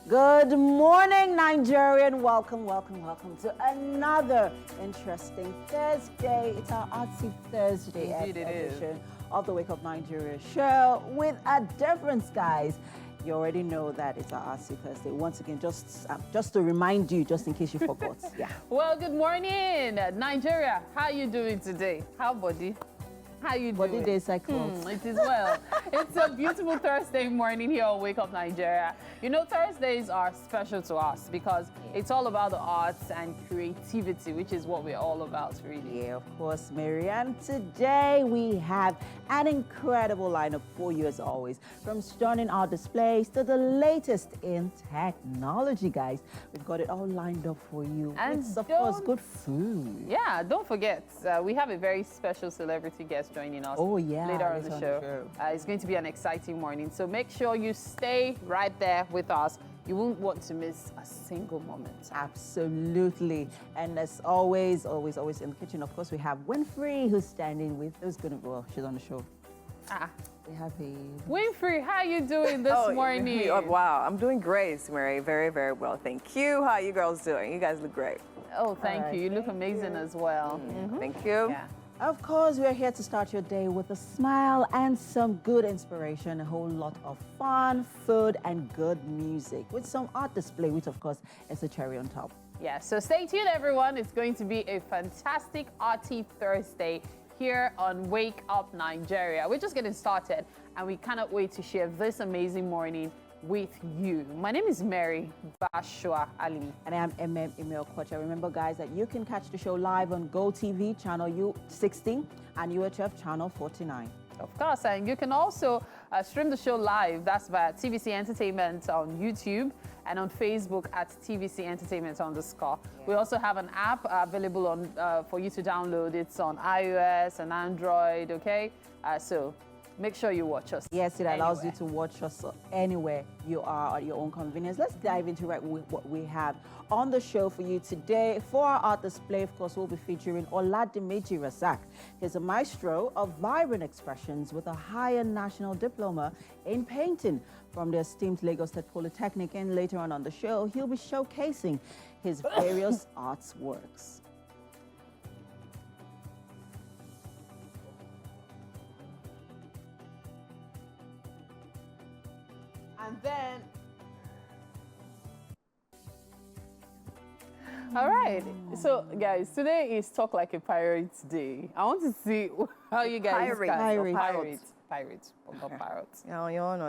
Good morning, Nigerian. Welcome to another interesting Thursday. It's our Artsy Thursday edition of the Wake Up Nigeria show with a difference, guys. You already know that it's our Artsy Thursday. Once again, just to remind you, just in case you forgot. Yeah. Well, good morning, Nigeria. How you doing today? How body? How you doing? Body day cycles. It is well. It's a beautiful Thursday morning here on Wake Up Nigeria. You know, Thursdays are special to us because it's all about the arts and creativity, which is what we're all about, really. Yeah, of course, Mary. And today we have an incredible lineup for you, as always. From stunning art displays to the latest in technology, guys. We've got it all lined up for you. And it's, of course, good food. Yeah, don't forget, we have a very special celebrity guest joining us later on the show. It's going to be an exciting morning, so make sure you stay right there with us. You won't want to miss a single moment. Absolutely. And as always in the kitchen, of course, we have Winfrey, who's standing with, she's on the show. We have Winfrey, how are you doing this morning? Oh, wow, I'm doing great, Mary. Very, very well. Thank you. How are you girls doing? You guys look great. Oh, thank you. You look amazing as well. Thank you. Yeah. Of course, we're here to start your day with a smile and some good inspiration, a whole lot of fun, food, and good music with some art display, which, of course, is a cherry on top. Yeah, so stay tuned, everyone. It's going to be a fantastic Arty Thursday here on Wake Up Nigeria. We're just getting started, and we cannot wait to share this amazing morning with you. My name is Mary Bashua Ali. And I am Emil Kocha. Remember, guys, that you can catch the show live on GOTV channel U16 and UHF channel 49. Of course, and you can also stream the show live. That's via TVC Entertainment on YouTube and on Facebook at TVC Entertainment _. Yeah. We also have an app available on for you to download. It's on iOS and Android, okay? So make sure you watch us. Yes, it allows you to watch us anywhere you are at your own convenience. Let's dive into what we have on the show for you today. For our art display, of course, we'll be featuring Oladimeji Razak. He's a maestro of vibrant expressions with a higher national diploma in painting from the esteemed Lagos State Polytechnic. And later on the show, he'll be showcasing his various arts works. And then, all right. So, guys, today is Talk Like a Pirate Day. I want to see how you guys Pirates.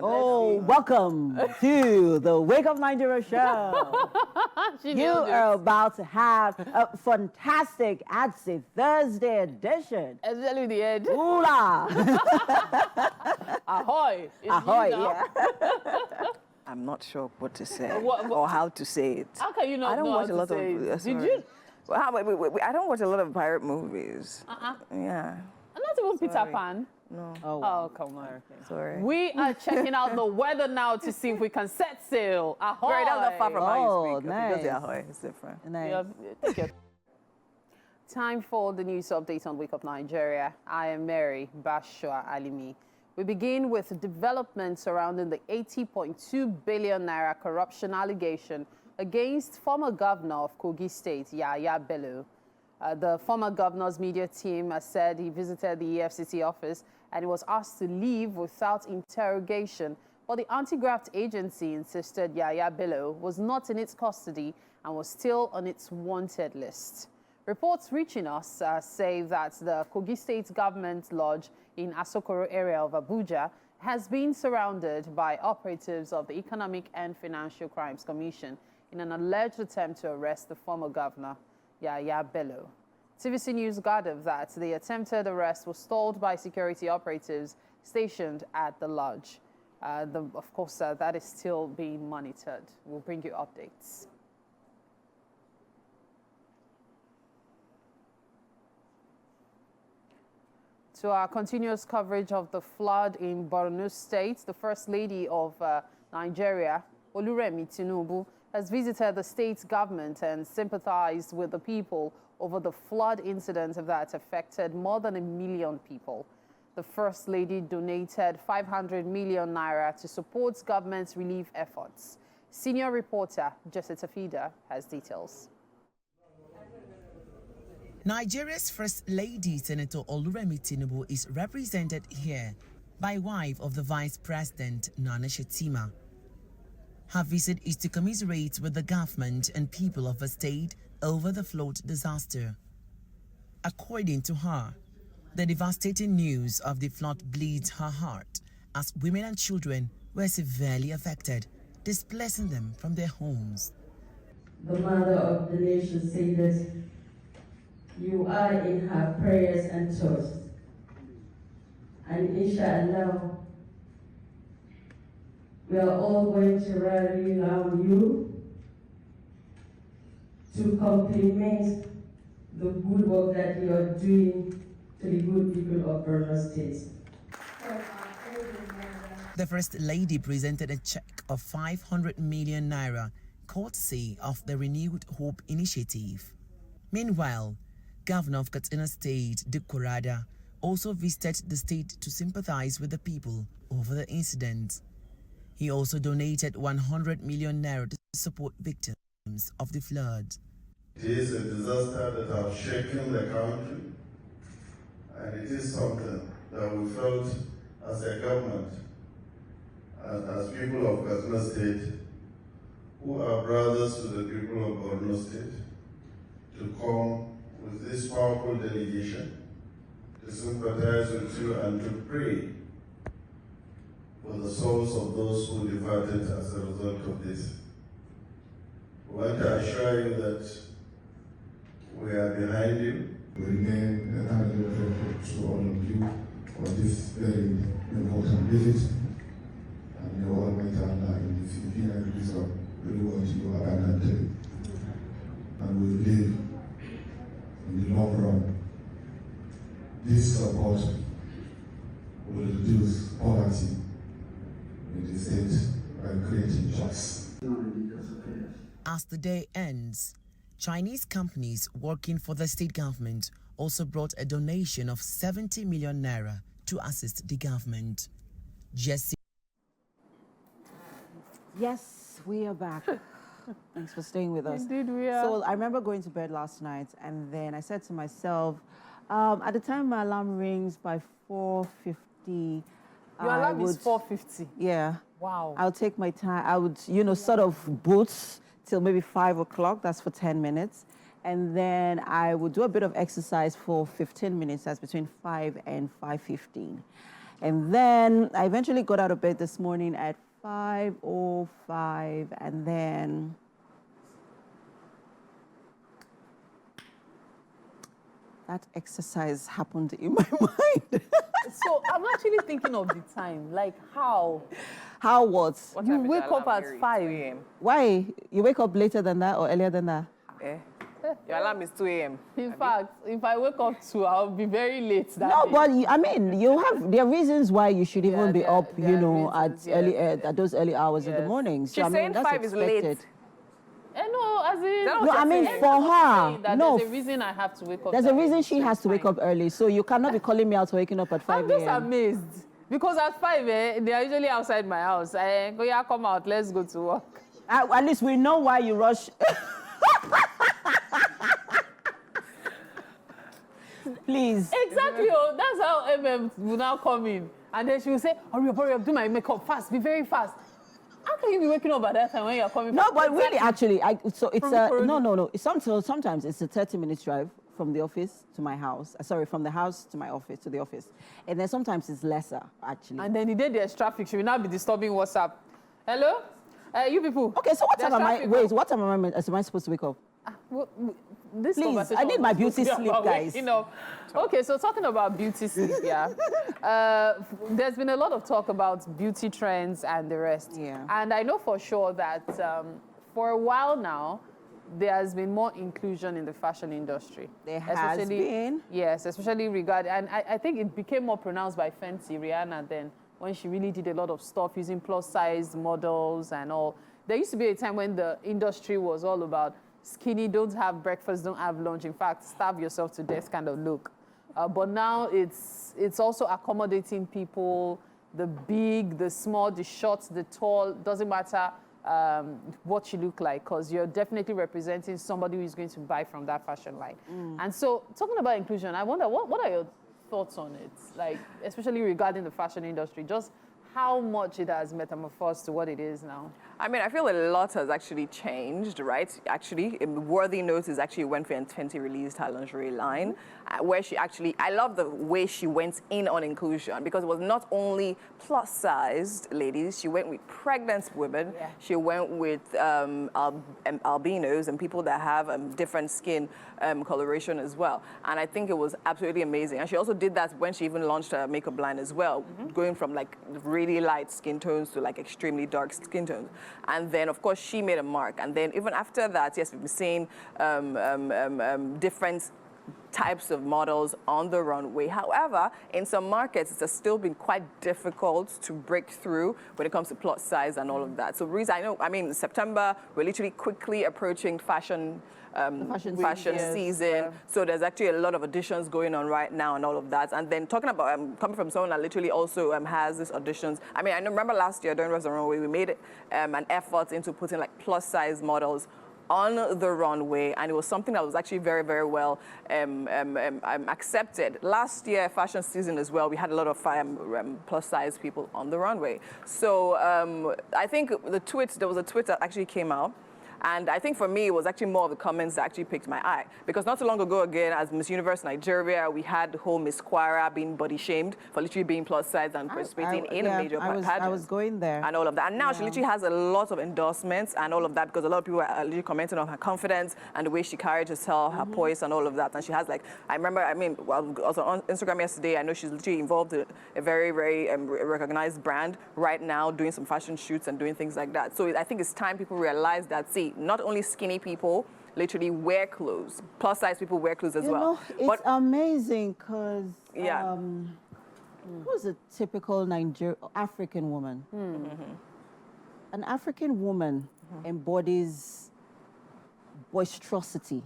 Oh, welcome to the Wake Up Nigeria show. You are about to have a fantastic Artsy Thursday edition. Especially the end. Hula! Ahoy! Ahoy, yeah. I'm not sure what to say or how to say it. How can you not know how to say it? Did you? Well, I don't watch a lot of pirate movies. Yeah. Not even Peter Pan. No. Oh, come on. Sorry. We are checking out the weather now to see if we can set sail. Ahoy! Right, that's not far from how you speak. Nice. Because ahoy is different. Nice. Time for the news update on Wake Up Nigeria. I am Mary Bashua Alimi. We begin with developments surrounding the 80.2 billion naira corruption allegation against former governor of Kogi State, Yahaya Bello. The former governor's media team has said he visited the EFCC office and he was asked to leave without interrogation. But the anti-graft agency insisted Yahaya Bello was not in its custody and was still on its wanted list. Reports reaching us say that the Kogi State Government Lodge in Asokoro area of Abuja has been surrounded by operatives of the Economic and Financial Crimes Commission in an alleged attempt to arrest the former governor, Yahaya Bello. TVC News gathered that the attempted arrest was stalled by security operatives stationed at the lodge. Of course, that is still being monitored. We'll bring you updates. To our continuous coverage of the flood in Borno State, the First Lady of Nigeria, Oluremi Tinubu, has visited the state's government and sympathized with the people over the flood incident that affected more than 1 million people. The First Lady donated 500 million naira to support government's relief efforts. Senior reporter Jessica Fida has details. Nigeria's First Lady, Senator Oluremi Tinubu, is represented here by wife of the Vice President, Nana Shettima. Her visit is to commiserate with the government and people of the state over the flood disaster. According to her, the devastating news of the flood bleeds her heart as women and children were severely affected, displacing them from their homes. The mother of the nation said that you are in her prayers and thoughts. And inshallah, we are all going to rally around you to compliment the good work that you are doing to the good people of Borno State. The First Lady presented a check of 500 million naira, courtesy of the Renewed Hope Initiative. Meanwhile, Governor of Katsina State, Duke Korada, also visited the state to sympathize with the people over the incident. He also donated 100 million naira to support victims of the flood. It is a disaster that has shaken the country, and it is something that we felt as a government and as people of Katsina State, who are brothers to the people of Borno State, to come with this powerful delegation to sympathize with you and to pray for the souls of those who departed as a result of this. We want to assure you that we are behind you. We remain eternally grateful to all of you for this very important visit. And may Almighty Allah in His infinite wisdom reward you abundantly. And we believe in the long run, this support will reduce poverty in the state by creating jobs. As the day ends, Chinese companies working for the state government also brought a donation of 70 million naira to assist the government. Jesse. Yes, we are back. Thanks for staying with us. Indeed, we are. So I remember going to bed last night, and then I said to myself, at the time my alarm rings by 4:50. Your alarm is 4:50. Yeah. Wow. I'll take my time. I would, sort of boots till maybe 5 o'clock. That's for 10 minutes. And then I would do a bit of exercise for 15 minutes. That's between 5 and 5:15. And then I eventually got out of bed this morning at 5:05, and then that exercise happened in my mind. So I'm actually thinking of the time, like how? How what? You wake up at 5 a.m. Why? You wake up later than that or earlier than that? Your alarm is 2 a.m. In fact, if I wake up 2, I'll be very late that No, day. but there are reasons why you should even be up, there are reasons, at those early hours in the Yes. morning. So She's saying that's 5 is late. expected. No, as in... No, I mean, for her, no. There's a reason I have to wake up. There's a that reason early, she so has it's to wake fine. up early, so you cannot be calling me out for waking up at 5 I'm just a.m. amazed. Because at 5, they are usually outside my house. I go, yeah, come out, let's go to work. At least we know why you rush. Please. Exactly. Oh, that's how MM will now come in. And then she will say, hurry up, do my makeup fast, be very fast. How can you be waking up at that time when you're coming? No, but really, actually, so it's From Sometimes it's a 30-minute drive from the office to my house. Sorry, from the house to my office to the office, and then sometimes it's lesser actually. And then the day there's traffic, she will now be disturbing WhatsApp. Hello, you people. Okay, so what There's time am I? traffic. Wait, what time am I supposed to wake up? This Please, conversation I need my was supposed to beauty be sleep, about guys. waking up. Okay, so talking about beauty sleep, yeah. There's been a lot of talk about beauty trends and the rest. Yeah. And I know for sure that for a while now, there has been more inclusion in the fashion industry. There has been. Yes, especially regarding, and I think it became more pronounced by Fenty, Rihanna then, when she really did a lot of stuff using plus-size models and all. There used to be a time when the industry was all about skinny, don't have breakfast, don't have lunch. In fact, starve yourself to death kind of look. But now it's also accommodating people, the big, the small, the short, the tall, doesn't matter. what you look like, because you're definitely representing somebody who is going to buy from that fashion line. And so, talking about inclusion, I wonder, what are your thoughts on it? Like, especially regarding the fashion industry, just how much it has metamorphosed to what it is now? I mean, I feel a lot has actually changed, right? Actually, a worthy note is actually when Fenty released her lingerie line, where she actually, I love the way she went in on inclusion, because it was not only plus-sized ladies, she went with pregnant women, she went with albinos and people that have different skin coloration as well. And I think it was absolutely amazing. And she also did that when she even launched her makeup line as well, going from like really light skin tones to like extremely dark skin tones. And then, of course, she made a mark. And then even after that, yes, we've been seeing different types of models on the runway. However, in some markets, it has still been quite difficult to break through when it comes to plot size and all of that. So, Reese, I mean, in September, we're literally quickly approaching fashion season. Yeah. So there's actually a lot of auditions going on right now and all of that. And then talking about coming from someone that literally also has these auditions. I mean, I remember last year during Restaurant Runway, we made an effort into putting like plus size models on the runway, and it was something that was actually very, very well accepted. Last year, fashion season as well, we had a lot of plus size people on the runway. So I think there was a tweet that actually came out. And I think for me, it was actually more of the comments that actually picked my eye. Because not too long ago, again, as Miss Universe Nigeria, we had the whole Miss Quara being body shamed for literally being plus size and participating in a major pageant. I was going there. And all of that. And now she literally has a lot of endorsements and all of that, because a lot of people are literally commenting on her confidence and the way she carried herself, her poise and all of that. And she has like, I remember, I mean, I was on Instagram yesterday. I know she's literally involved in a very, very recognized brand right now, doing some fashion shoots and doing things like that. So I think it's time people realize that, see, not only skinny people literally wear clothes, plus size people wear clothes as well. It's amazing because who's a typical African woman? An African woman embodies boisterosity.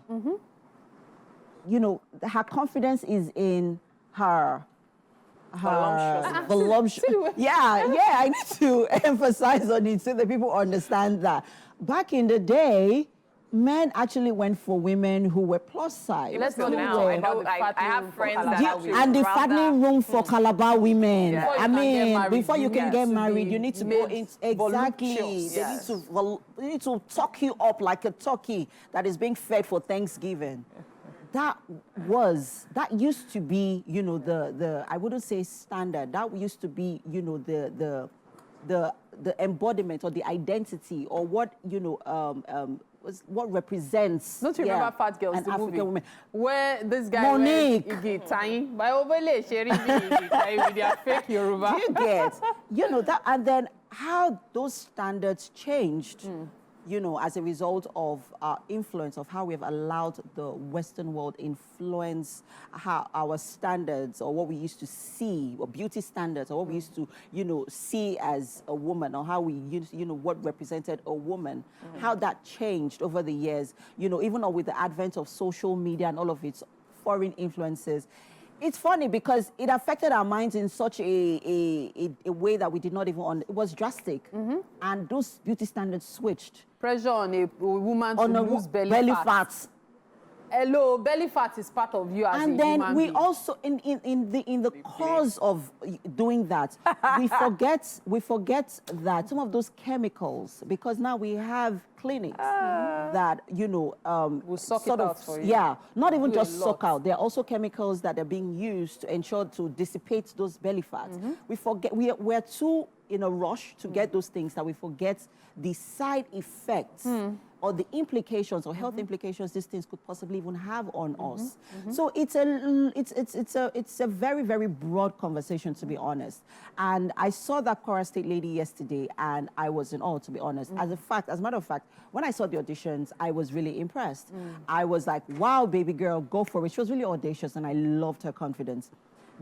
You know, her confidence is in her voluptuous. I need to emphasize on it so that people understand that. Back in the day, men actually went for women who were plus size. Let's go now. I know I have friends that actually and the fattening room for Calabar women. I mean, before you can get married, you need to go in exactly. They need to tuck you up like a turkey that is being fed for Thanksgiving. That used to be, you know, the I wouldn't say standard. That used to be, you know, the embodiment or the identity or what, you know, what represents. Don't you remember Fat Girls, an the African movie, woman? where this guy Monique. with their fake Yoruba. Do you get? You know that, and then how those standards changed. You know, as a result of our influence of how we have allowed the Western world influence how our standards or what we used to see, or beauty standards, or what we used to, you know, see as a woman, or how we used, you know, what represented a woman, how that changed over the years, you know, even with the advent of social media and all of its foreign influences. It's funny because it affected our minds in such a way that we did not even, it was drastic. And those beauty standards switched. Pressure on a woman to lose belly fat. Hello, belly fat is part of you as a human being. And then we also, in the cause of doing that, we forget that some of those chemicals, because now we have clinics that, you know, will suck sort it of, out for you. yeah, not even just suck out. There are also chemicals that are being used to ensure to dissipate those belly fats. We forget, we're too in a rush to get those things that we forget the side effects or the implications or health implications these things could possibly even have on us. So it's a very, very broad conversation, to be honest. And I saw that Kwara State lady yesterday and I was in awe, to be honest. As a matter of fact, when I saw the auditions, I was really impressed. I was like, wow, baby girl, go for it. She was really audacious and I loved her confidence.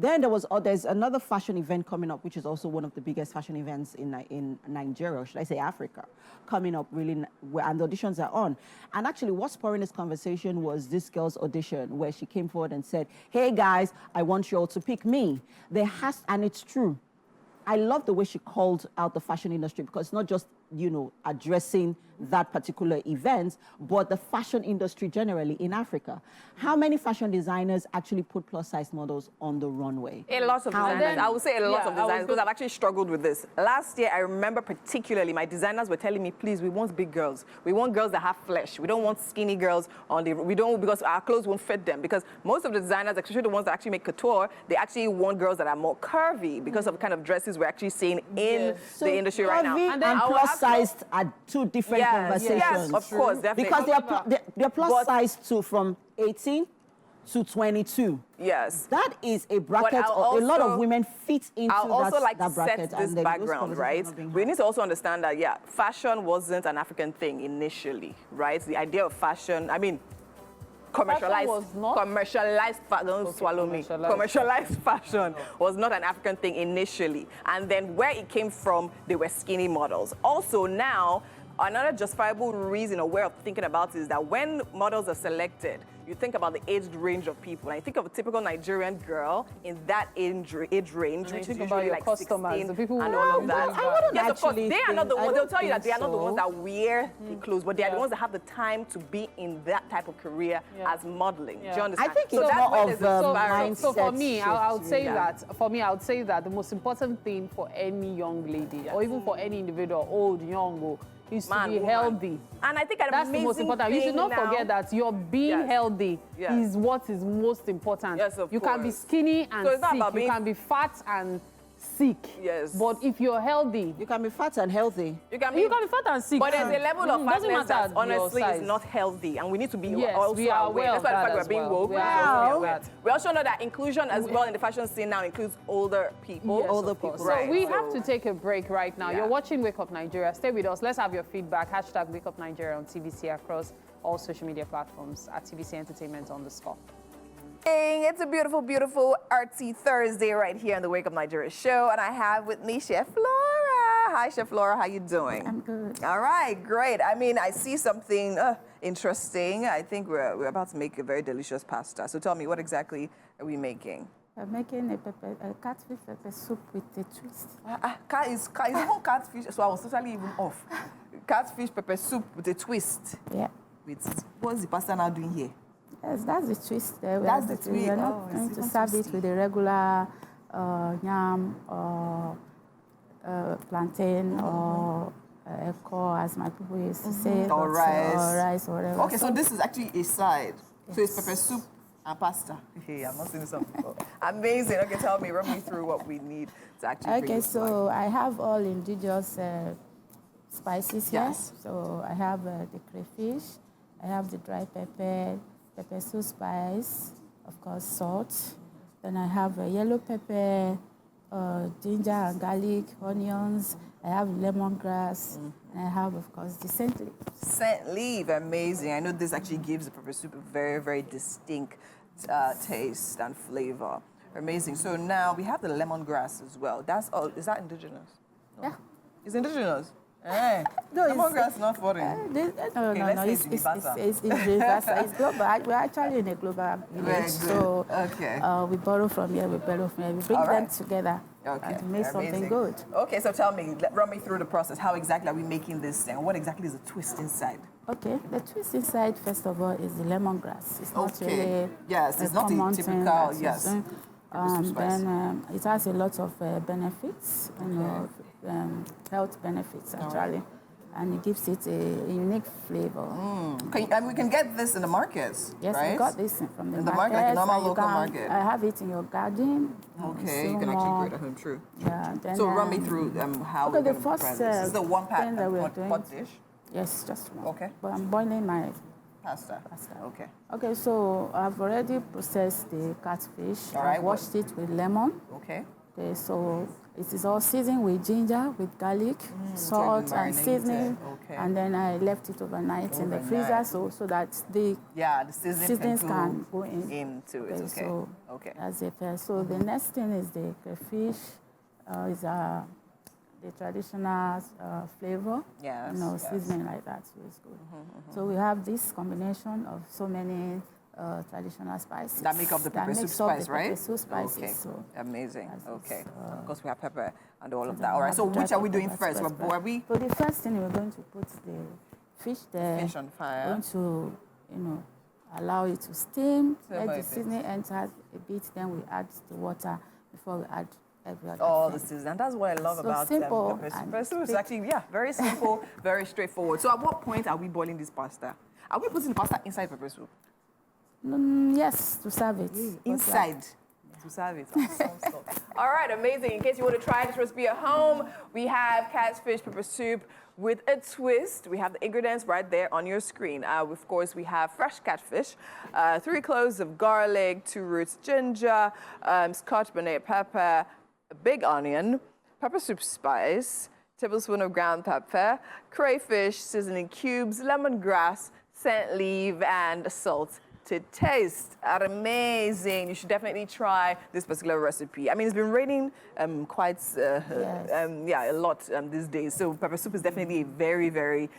Then there's another fashion event coming up, which is also one of the biggest fashion events in Nigeria, or should I say Africa, coming up really, and the auditions are on. And actually what's spurring this conversation was this girl's audition where she came forward and said, hey guys, I want you all to pick me. And it's true. I love the way she called out the fashion industry because it's not just addressing that particular event, but the fashion industry generally in Africa. How many fashion designers actually put plus-size models on the runway? A lot of designers. I would say a lot of designers, because I've actually struggled with this. Last year, I remember particularly my designers were telling me, please, we want big girls. We want girls that have flesh. We don't want skinny girls because our clothes won't fit them. Because most of the designers, especially the ones that actually make couture, they actually want girls that are more curvy because of the kind of dresses we're actually seeing in the industry right now. And plus-sized are two different conversations. Yes, of course, definitely. Because they're plus-sized to from 18 to 22. Yes. That is a bracket, a lot of women fit into I'll also like that to bracket. set this background, right? We need to also understand that, fashion wasn't an African thing initially, right? The idea of fashion, I mean, commercialized fashion was not an African thing initially. And then where it came from, they were skinny models. Also now, another justifiable reason or way of thinking about it is that when models are selected, you think about the age range of people. And I think of a typical Nigerian girl in that age range, which is usually like 16 and all of that. Yes, of course, they are not the ones. They'll tell you that they are not the ones that wear the clothes, but they are the ones that have the time to be in that type of career as modeling. Do you understand? I think it's more of a mindset. So for me, I would say that. For me, I would say that the most important thing for any young lady, or even for any individual, old, young, is to be healthy. And I think that's the most important. You should not forget that your being healthy is what is most important. Yes, of course. You can be skinny and sick. You can be fat and sick. Yes. But if you're healthy, you can be fat and healthy. You can be fat and sick. But there's a level of fatness that honestly is not healthy, and we need to be also aware. That's why the fact we're being woke. We also know that inclusion as well in the fashion scene now includes older people. Yes, older people. Right. So we have to take a break right now. You're watching Wake Up Nigeria. Stay with us. Let's have your feedback. # Wake Up Nigeria on TVC across all social media platforms at TVC Entertainment _. It's a beautiful, beautiful artsy Thursday right here on the Wake Up Nigeria show, and I have with me Chef Flora. Hi, Chef Flora. How you doing? I'm good. All right, great. I mean, I see something interesting. I think we're about to make a very delicious pasta. So tell me, what exactly are we making? We're making a catfish pepper soup with a twist. It's not catfish, so I was totally even off. Catfish pepper soup with a twist. Yeah. What's the pasta now doing here? Yes, that's the twist there. That's the twist. We're not going to serve it with a regular yam or plantain or eko, as my people used to say. Or rice. Or rice or whatever. Okay, so this is actually a side. Yes. So it's pepper soup and pasta. Hey, I'm not seeing something before. Amazing. Okay, tell me, run me through what we need to actually Okay, so I have all indigenous spices here. Yes. So I have the crayfish, I have the dry pepper soup spice, of course, salt. Then I have yellow pepper, ginger and garlic, onions. I have lemongrass, and I have, of course, the scent leaf. Scent leaf, amazing. I know this actually gives the pepper soup a very, very distinct taste and flavor. Amazing. So now we have the lemongrass as well. That's all. Is that indigenous? No. Yeah. It's indigenous. Hey, lemongrass is not foreign. No, it's universal. It's global. We're actually in a global village. So we borrow from here, we bring them together and make something good. Okay, so tell me, run me through the process. How exactly are we making this thing? What exactly is the twist inside? Okay, the twist inside, first of all, is the lemongrass. It's not really it's not the typical, then it has a lot of benefits, health benefits actually, and it gives it a unique flavor. And we can get this in the markets, yes, right? we got this from the market, like a normal local market. I have it in your garden. Okay, you can actually grow it at home, true. Yeah. Then, so run me through how we're going to prepare this. This is the one pot dish? Yes, just one. Okay. But I'm boiling my pasta. Okay. Okay, so I've already processed the catfish. I've washed it with lemon. Okay. Okay, so it is all seasoned with ginger, with garlic, salt, and seasoning. Okay. And then I left it overnight in the freezer so that the seasonings can go into it. Okay. So that's it. So the next thing is the crayfish. Is the traditional flavor, seasoning like that, so it's good. So we have this combination of so many traditional spices. That make up the pepper soup spice, right? Pepper soup spices. Okay. So Amazing. Okay. Of course, we have pepper and all of then that. All we right. have So the which are we dry doing pepper first? first. Are we So the first thing we're going to put the fish there. fish on fire? We're going to, allow it to steam. Simmer Let a the bit. seasoning enter a bit. Then we add the water before we add every other All the thing. season. And that's what I love So about simple pepper soup. and Pepper soup is quick. actually, very simple, very straightforward. So at what point are we boiling this pasta? Are we putting the pasta inside pepper soup? Yes, to serve it. Inside. To serve it. Awesome stuff. All right, amazing. In case you want to try this recipe at home, we have catfish pepper soup with a twist. We have the ingredients right there on your screen. Of course, we have fresh catfish, 3 cloves of garlic, 2 roots ginger, scotch bonnet pepper, a big onion, pepper soup spice, tablespoon of ground pepper, crayfish, seasoning cubes, lemongrass, scent leaf, and salt to taste. Amazing. You should definitely try this particular recipe. I mean, it's been raining quite a lot these days. So pepper soup is definitely a very, very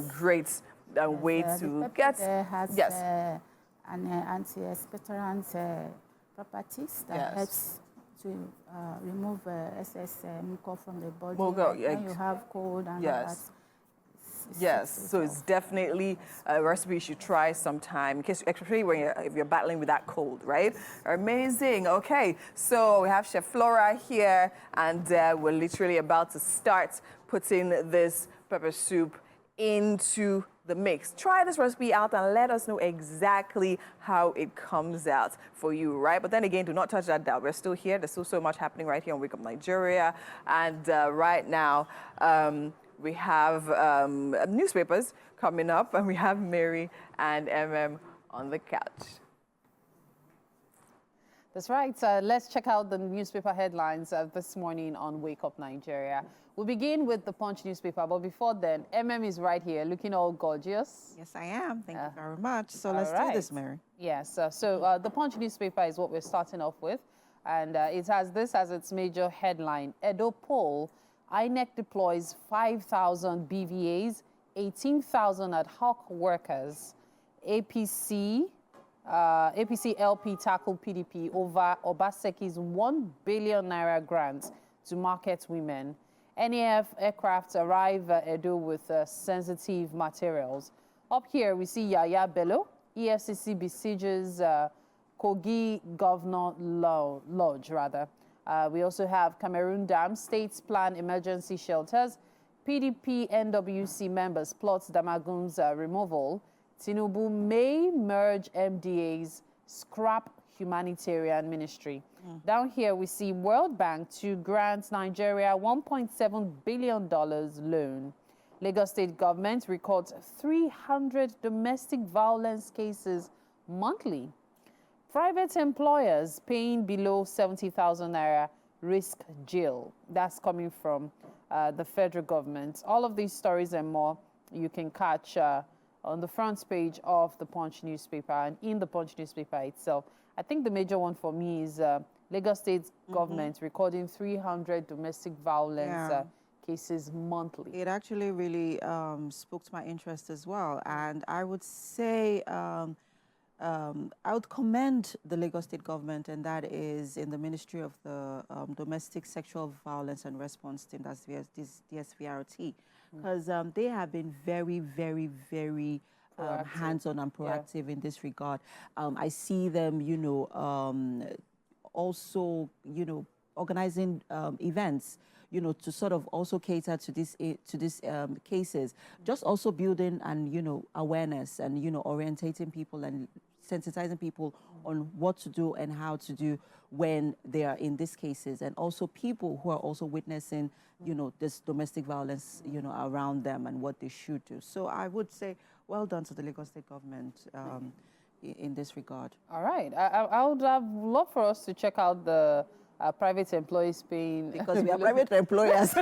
great way to get. Has an anti-expectorant properties that helps to remove excess mucus from the body. When you have cold and all that. Yes, so it's definitely a recipe you should try sometime, especially if you're battling with that cold, right? Amazing. Okay, so we have Chef Flora here, and we're literally about to start putting this pepper soup into the mix. Try this recipe out and let us know exactly how it comes out for you, right? But then again, do not touch that dial. We're still here. There's still so much happening right here on Wake Up Nigeria, and right now, we have newspapers coming up, and we have Mary and on the couch. That's right. Let's check out the newspaper headlines this morning on Wake Up Nigeria. We'll begin with the Punch newspaper, but before then, is right here, looking all gorgeous. Yes, I am. Thank you very much. So let's do this, Mary. Yes. So the Punch newspaper is what we're starting off with, and it has this as its major headline: Edo poll. INEC deploys 5,000 BVAs, 18,000 ad hoc workers. APC LP tackled PDP over Obaseki's 1 billion naira grant to market women. NAF aircraft arrive at Edo with sensitive materials. Up here, we see Yaya Bello. EFCC besieges Kogi Governor Lodge, rather. We also have Cameroon Dam, states plan emergency shelters. PDP NWC members plot Damagum's removal. Tinubu may merge MDAs, scrap humanitarian ministry. Down here, we see World Bank to grant Nigeria $1.7 billion loan. Lagos state government records 300 domestic violence cases monthly. Private employers paying below 70,000 naira risk jail. That's coming from the federal government. All of these stories and more you can catch on the front page of the Punch newspaper and in the Punch newspaper itself. I think the major one for me is Lagos State government recording 300 domestic violence cases monthly. It actually really spoke to my interest as well. And I would say I would commend the Lagos State government, and that is in the Ministry of the Domestic Sexual Violence and Response Team, that's DSVRT, because they have been very, very, very hands-on and proactive in this regard. I see them, also, organizing events, to sort of also cater to these cases, just also building and, awareness and, orientating people and sensitizing people on what to do and how to do when they are in these cases, and also people who are also witnessing, this domestic violence, around them and what they should do. So I would say, well done to the Lagos State government in this regard. All right. I would have loved for us to check out the private employees paying... Because we are private employers.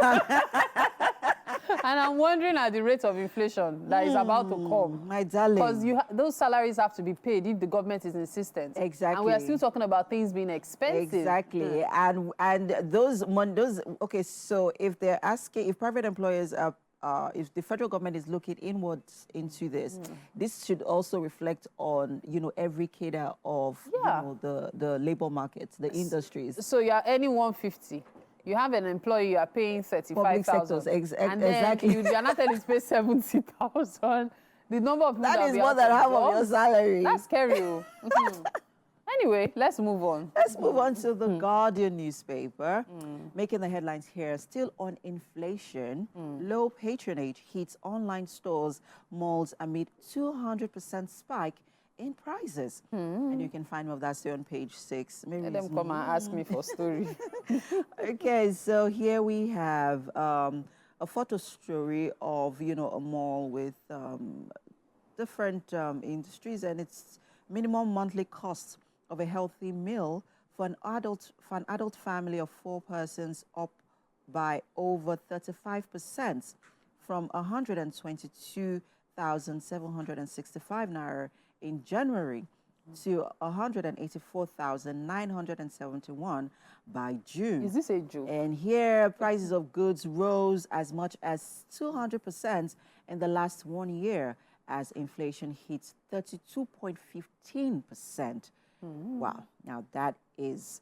And I'm wondering at the rate of inflation that is about to come. My darling. Because those salaries have to be paid if the government is insistent. Exactly. And we are still talking about things being expensive. Exactly. And those, okay, so if they're asking, if private employers are if the federal government is looking inwards into this, this should also reflect on, every cadre of, the labor markets, the industries. So you're earning 150. You have an employee, you are paying 35,000. And then exactly. you're not telling to pay 70,000. The number of people that is more than half of your salary. That's scary. Anyway, let's move on. Let's move on to the Guardian newspaper. Making the headlines here. Still on inflation, low patronage hits online stores, malls amid 200% spike in prices. And you can find more of that story on page 6. Let them come and ask me for story. Okay, so here we have a photo story of, a mall with different industries, and it's minimum monthly cost of a healthy meal for an adult family of 4 persons up by over 35% from 122,765 naira in January to 184,971 by June. Is this a joke? And here, prices of goods rose as much as 200% in the last 1 year as inflation hits 32.15%. Wow. Now, that is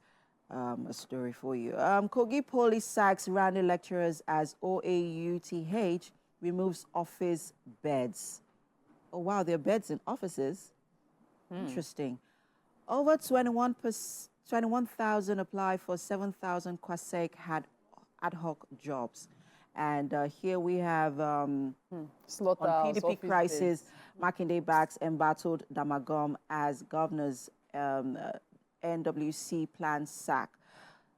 a story for you. Kogi police sacks random lecturers as OAUTH removes office beds. Oh, wow, there are beds in offices. Interesting. Over 21,000 apply for 7,000 Kwasek had ad hoc jobs. And here we have on PDP crisis, Makinde backs embattled Damagum as governor's NWC plan sack.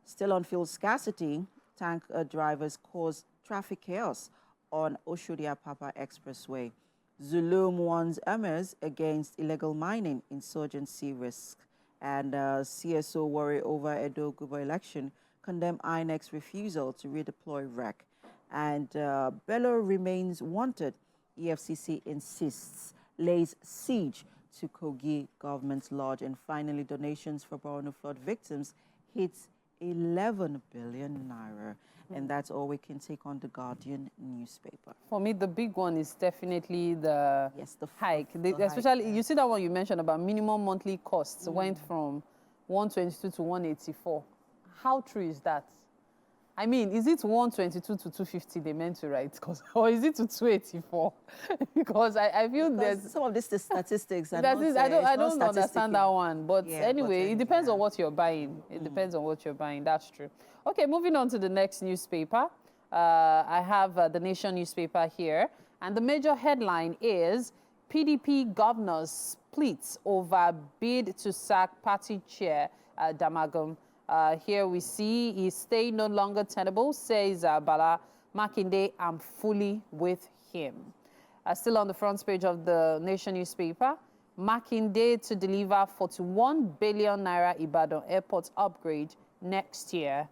Still on fuel scarcity, tank drivers cause traffic chaos on Oshodia-Papa Expressway. Zulum warns emirs against illegal mining insurgency risk. And CSO worry over Edo Gubo election, condemn INEC's refusal to redeploy REC. And Bello remains wanted. EFCC insists, lays siege to Kogi government's lodge. And finally, donations for Borno flood victims hits 11 billion naira. And that's all we can take on the Guardian newspaper. For me, the big one is definitely the hike. Especially, hike. You see that one you mentioned about minimum monthly costs went from 122 to 184. How true is that? I mean, is it 122 to 250 they meant to write? Or is it to 284? Because I feel there's... Some of this is statistics. I don't understand that one. But anyway, it depends on what you're buying. It depends on what you're buying. That's true. Okay, moving on to the next newspaper. I have the Nation newspaper here. And the major headline is PDP governors splits over bid to sack party chair Damagum. Here we see his stay no longer tenable, says Bala Makinde, I'm fully with him. Still on the front page of the Nation newspaper, Makinde to deliver 41 billion naira Ibadan airport upgrade next year.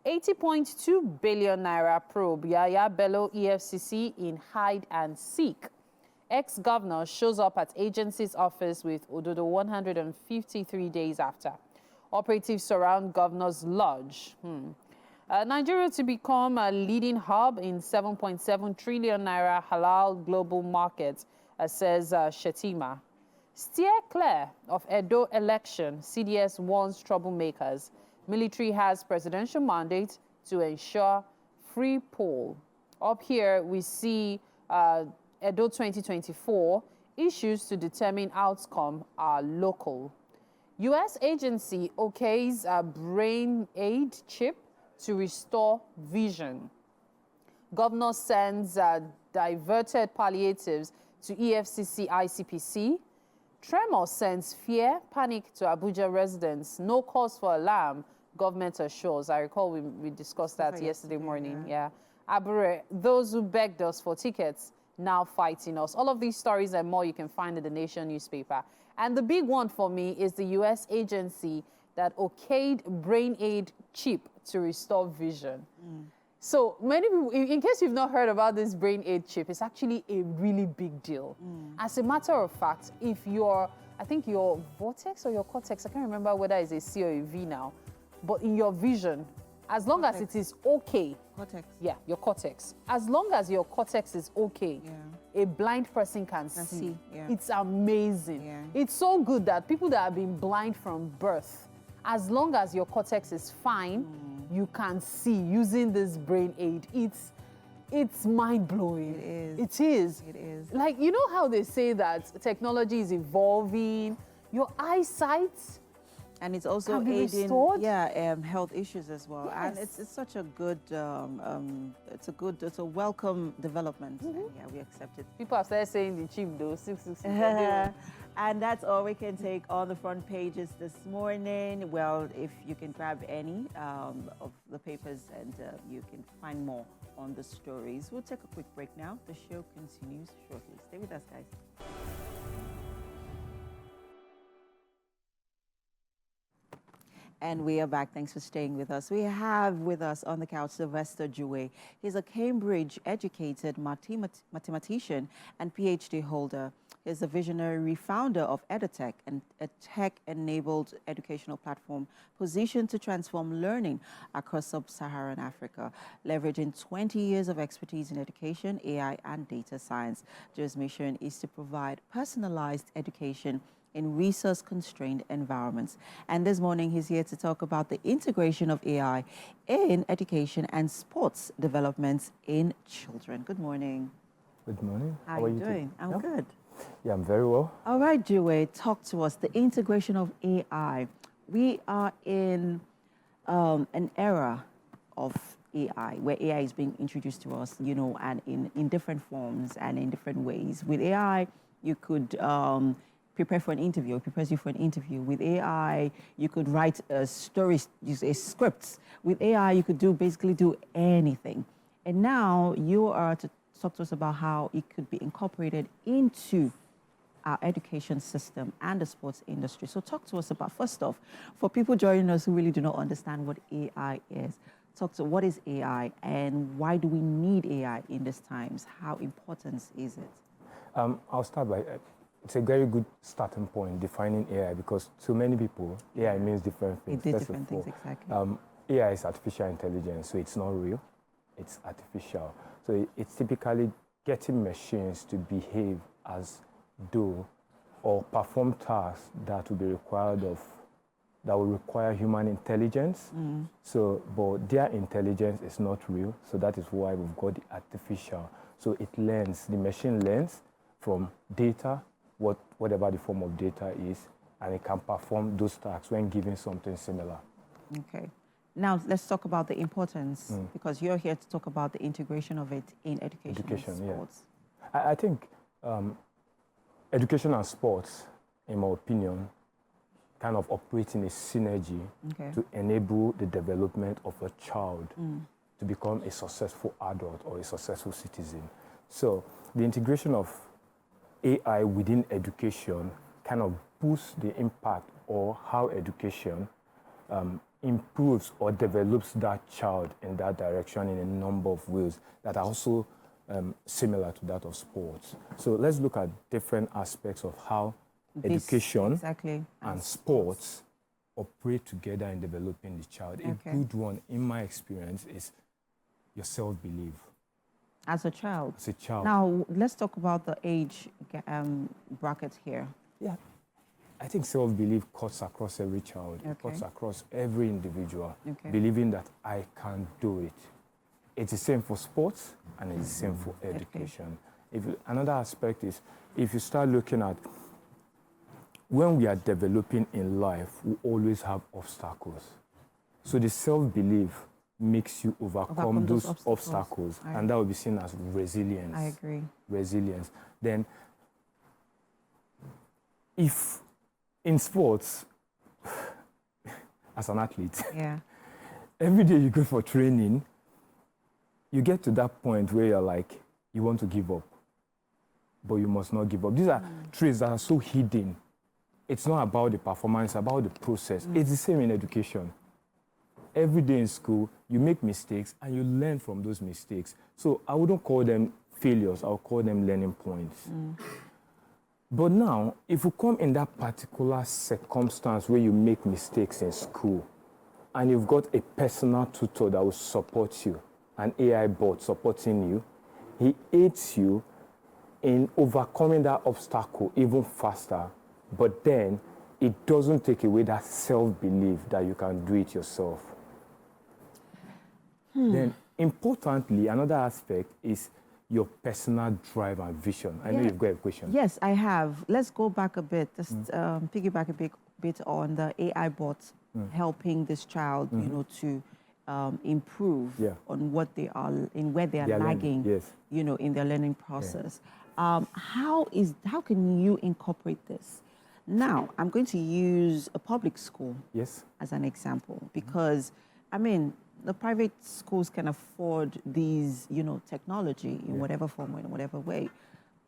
80.2 billion naira probe Yaya Bello EFCC in hide and seek. Ex-governor shows up at agency's office with Ododo 153 days after. Operatives surround governor's lodge. Nigeria to become a leading hub in 7.7 trillion naira halal global market, says Shetima. Steer clear of Edo election, CDS warns troublemakers. Military has presidential mandate to ensure free poll. Up here, we see Edo 2024, issues to determine outcome are local. U.S. agency okays a brain aid chip to restore vision. Governor sends diverted palliatives to EFCC ICPC. Tremor sends fear, panic to Abuja residents. No cause for alarm, government assures. I recall we discussed that yesterday morning. Yeah. Abure, those who begged us for tickets now fighting us. All of these stories and more you can find in the Nation newspaper. And the big one for me is the U.S. agency that okayed brain aid chip to restore vision. So many people, in case you've not heard about this brain aid chip, it's actually a really big deal. As a matter of fact, if I think your vortex or your cortex, I can't remember whether it's a C or a V now, but in your vision, as long as it is okay, Cortex. Yeah, your cortex. As long as your cortex is okay, a blind person can Can see. see, yeah. It's amazing. Yeah. It's so good that people that have been blind from birth, as long as your cortex is fine, you can see using this brain aid. It's mind-blowing. It is. It is. It is. Like, you know how they say that technology is evolving, your eyesight, and it's also can be aiding restored? health issues as well. And Yes. it's such a good it's a welcome development. And yeah, we accept it. people have started saying the cheap though, 660. And that's all we can take on the front pages this morning. Well, if you can grab any of the papers, and you can find more on the stories. We'll take a quick break now. The show continues shortly. Stay with us, guys. And we are back. Thanks for staying with us. We have with us on the couch Sylvester Juwe. He's a Cambridge-educated mathematician and PhD holder. He's a visionary founder of EduTech, a tech-enabled educational platform positioned to transform learning across sub-Saharan Africa, leveraging 20 years of expertise in education, AI, and data science. Juwe's mission is to provide personalized education in resource-constrained environments. And this morning, he's here to talk about the integration of AI in education and sports developments in children. Good morning. Good morning. How are you doing? I'm good. Yeah, I'm very well. All right, Juwe, talk to us. The integration of AI. We are in an era of AI, where AI is being introduced to us, you know, and in different forms and in different ways. With AI, you could prepare for an interview, prepares you for an interview. With AI, you could write a story, use a script. With AI, you could basically do anything. And now you are to talk to us about how it could be incorporated into our education system and the sports industry. So talk to us about, first off, for people joining us who really do not understand what AI is, talk to what is AI and why do we need AI in these times? How important is it? I'll start by, it's a very good starting point, defining AI, because to many people, AI means different things. It did different things, exactly. AI is artificial intelligence, so it's not real, it's artificial. So it's typically getting machines to behave as though or perform tasks that will be required of, that will require human intelligence. So, but their intelligence is not real, so that is why we've got the artificial. So it learns, the machine learns from data, whatever the form of data is, and it can perform those tasks when given something similar. Okay. Now, let's talk about the importance, because you're here to talk about the integration of it in education and sports. Yeah. I think education and sports, in my opinion, kind of operate in a synergy to enable the development of a child to become a successful adult or a successful citizen. So the integration of AI within education kind of boosts the impact or how education improves or develops that child in that direction in a number of ways that are also similar to that of sports. So let's look at different aspects of how education and sports operate together in developing the child. A good one, in my experience, is your self-belief. As a child? As a child. Now, let's talk about the age bracket here. Yeah. I think self-belief cuts across every child. It cuts across every individual, believing that I can do it. It's the same for sports and it's the same for education. Another aspect is, if you start looking at when we are developing in life, we always have obstacles. So the self-belief makes you overcome those obstacles. And that will be seen as resilience. I agree. Resilience. Then, if in sports, as an athlete, every day you go for training, you get to that point where you're like, you want to give up, but you must not give up. These are traits that are so hidden. It's not about the performance, it's about the process. It's the same in education. Every day in school, you make mistakes and you learn from those mistakes. So I wouldn't call them failures, I'll call them learning points. But now, if you come in that particular circumstance where you make mistakes in school, and you've got a personal tutor that will support you, an AI bot supporting you, he aids you in overcoming that obstacle even faster, but then it doesn't take away that self-belief that you can do it yourself. Then, importantly, another aspect is your personal drive and vision. I know you've got a question. Yes, I have. Let's go back a bit, just piggyback a bit on the AI bots helping this child, you know, to improve on what they are, where they are lagging, you know, in their learning process. How can you incorporate this? Now, I'm going to use a public school as an example, because, I mean, the private schools can afford these, you know, technology in whatever form or in whatever way.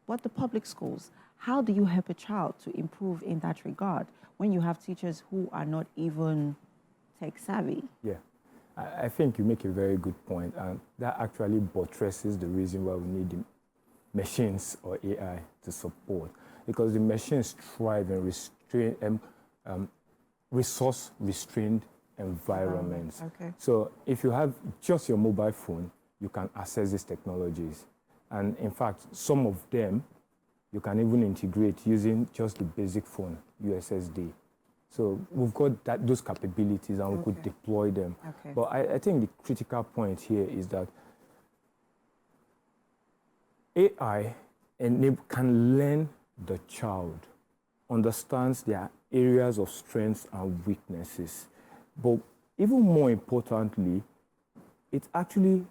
But the public schools, how do you help a child to improve in that regard when you have teachers who are not even tech savvy? Yeah, I think you make a very good point, and that actually buttresses the reason why we need the machines or AI to support, because the machines thrive in resource-restrained environments. Okay. So if you have just your mobile phone, you can access these technologies. And in fact, some of them, you can even integrate using just the basic phone, USSD. So we've got those capabilities and we could deploy them. Okay. But I think the critical point here is that AI can learn the child, understands their areas of strengths and weaknesses. But even more importantly, it actually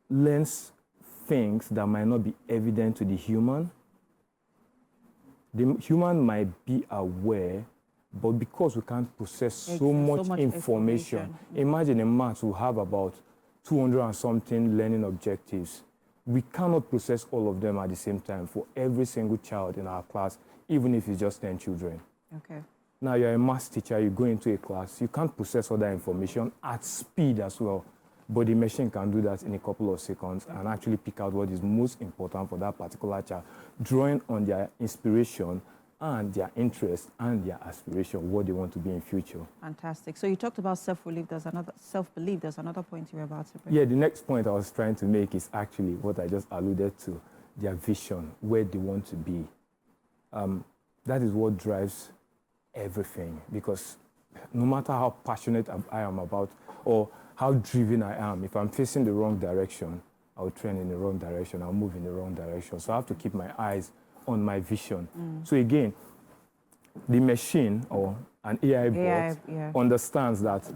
learns things that might not be evident to the human. The human might be aware, but because we can't process so much information. Imagine a math will have about 200 and something learning objectives. We cannot process all of them at the same time for every single child in our class, even if it's just 10 children. Okay. Now you're a maths teacher, you go into a class, you can't process all that information at speed as well, but the machine can do that in a couple of seconds and actually pick out what is most important for that particular child, drawing on their inspiration and their interest and their aspiration, what they want to be in future. Fantastic. So you talked about self-belief. There's another point you were about to bring. Yeah, the next point I was trying to make is actually what I just alluded to, their vision, where they want to be. That is what drives everything, because no matter how passionate I am about or how driven I am, if I'm facing the wrong direction, I'll trend in the wrong direction, I'll move in the wrong direction. So I have to keep my eyes on my vision. So again, the machine or an AI bot understands that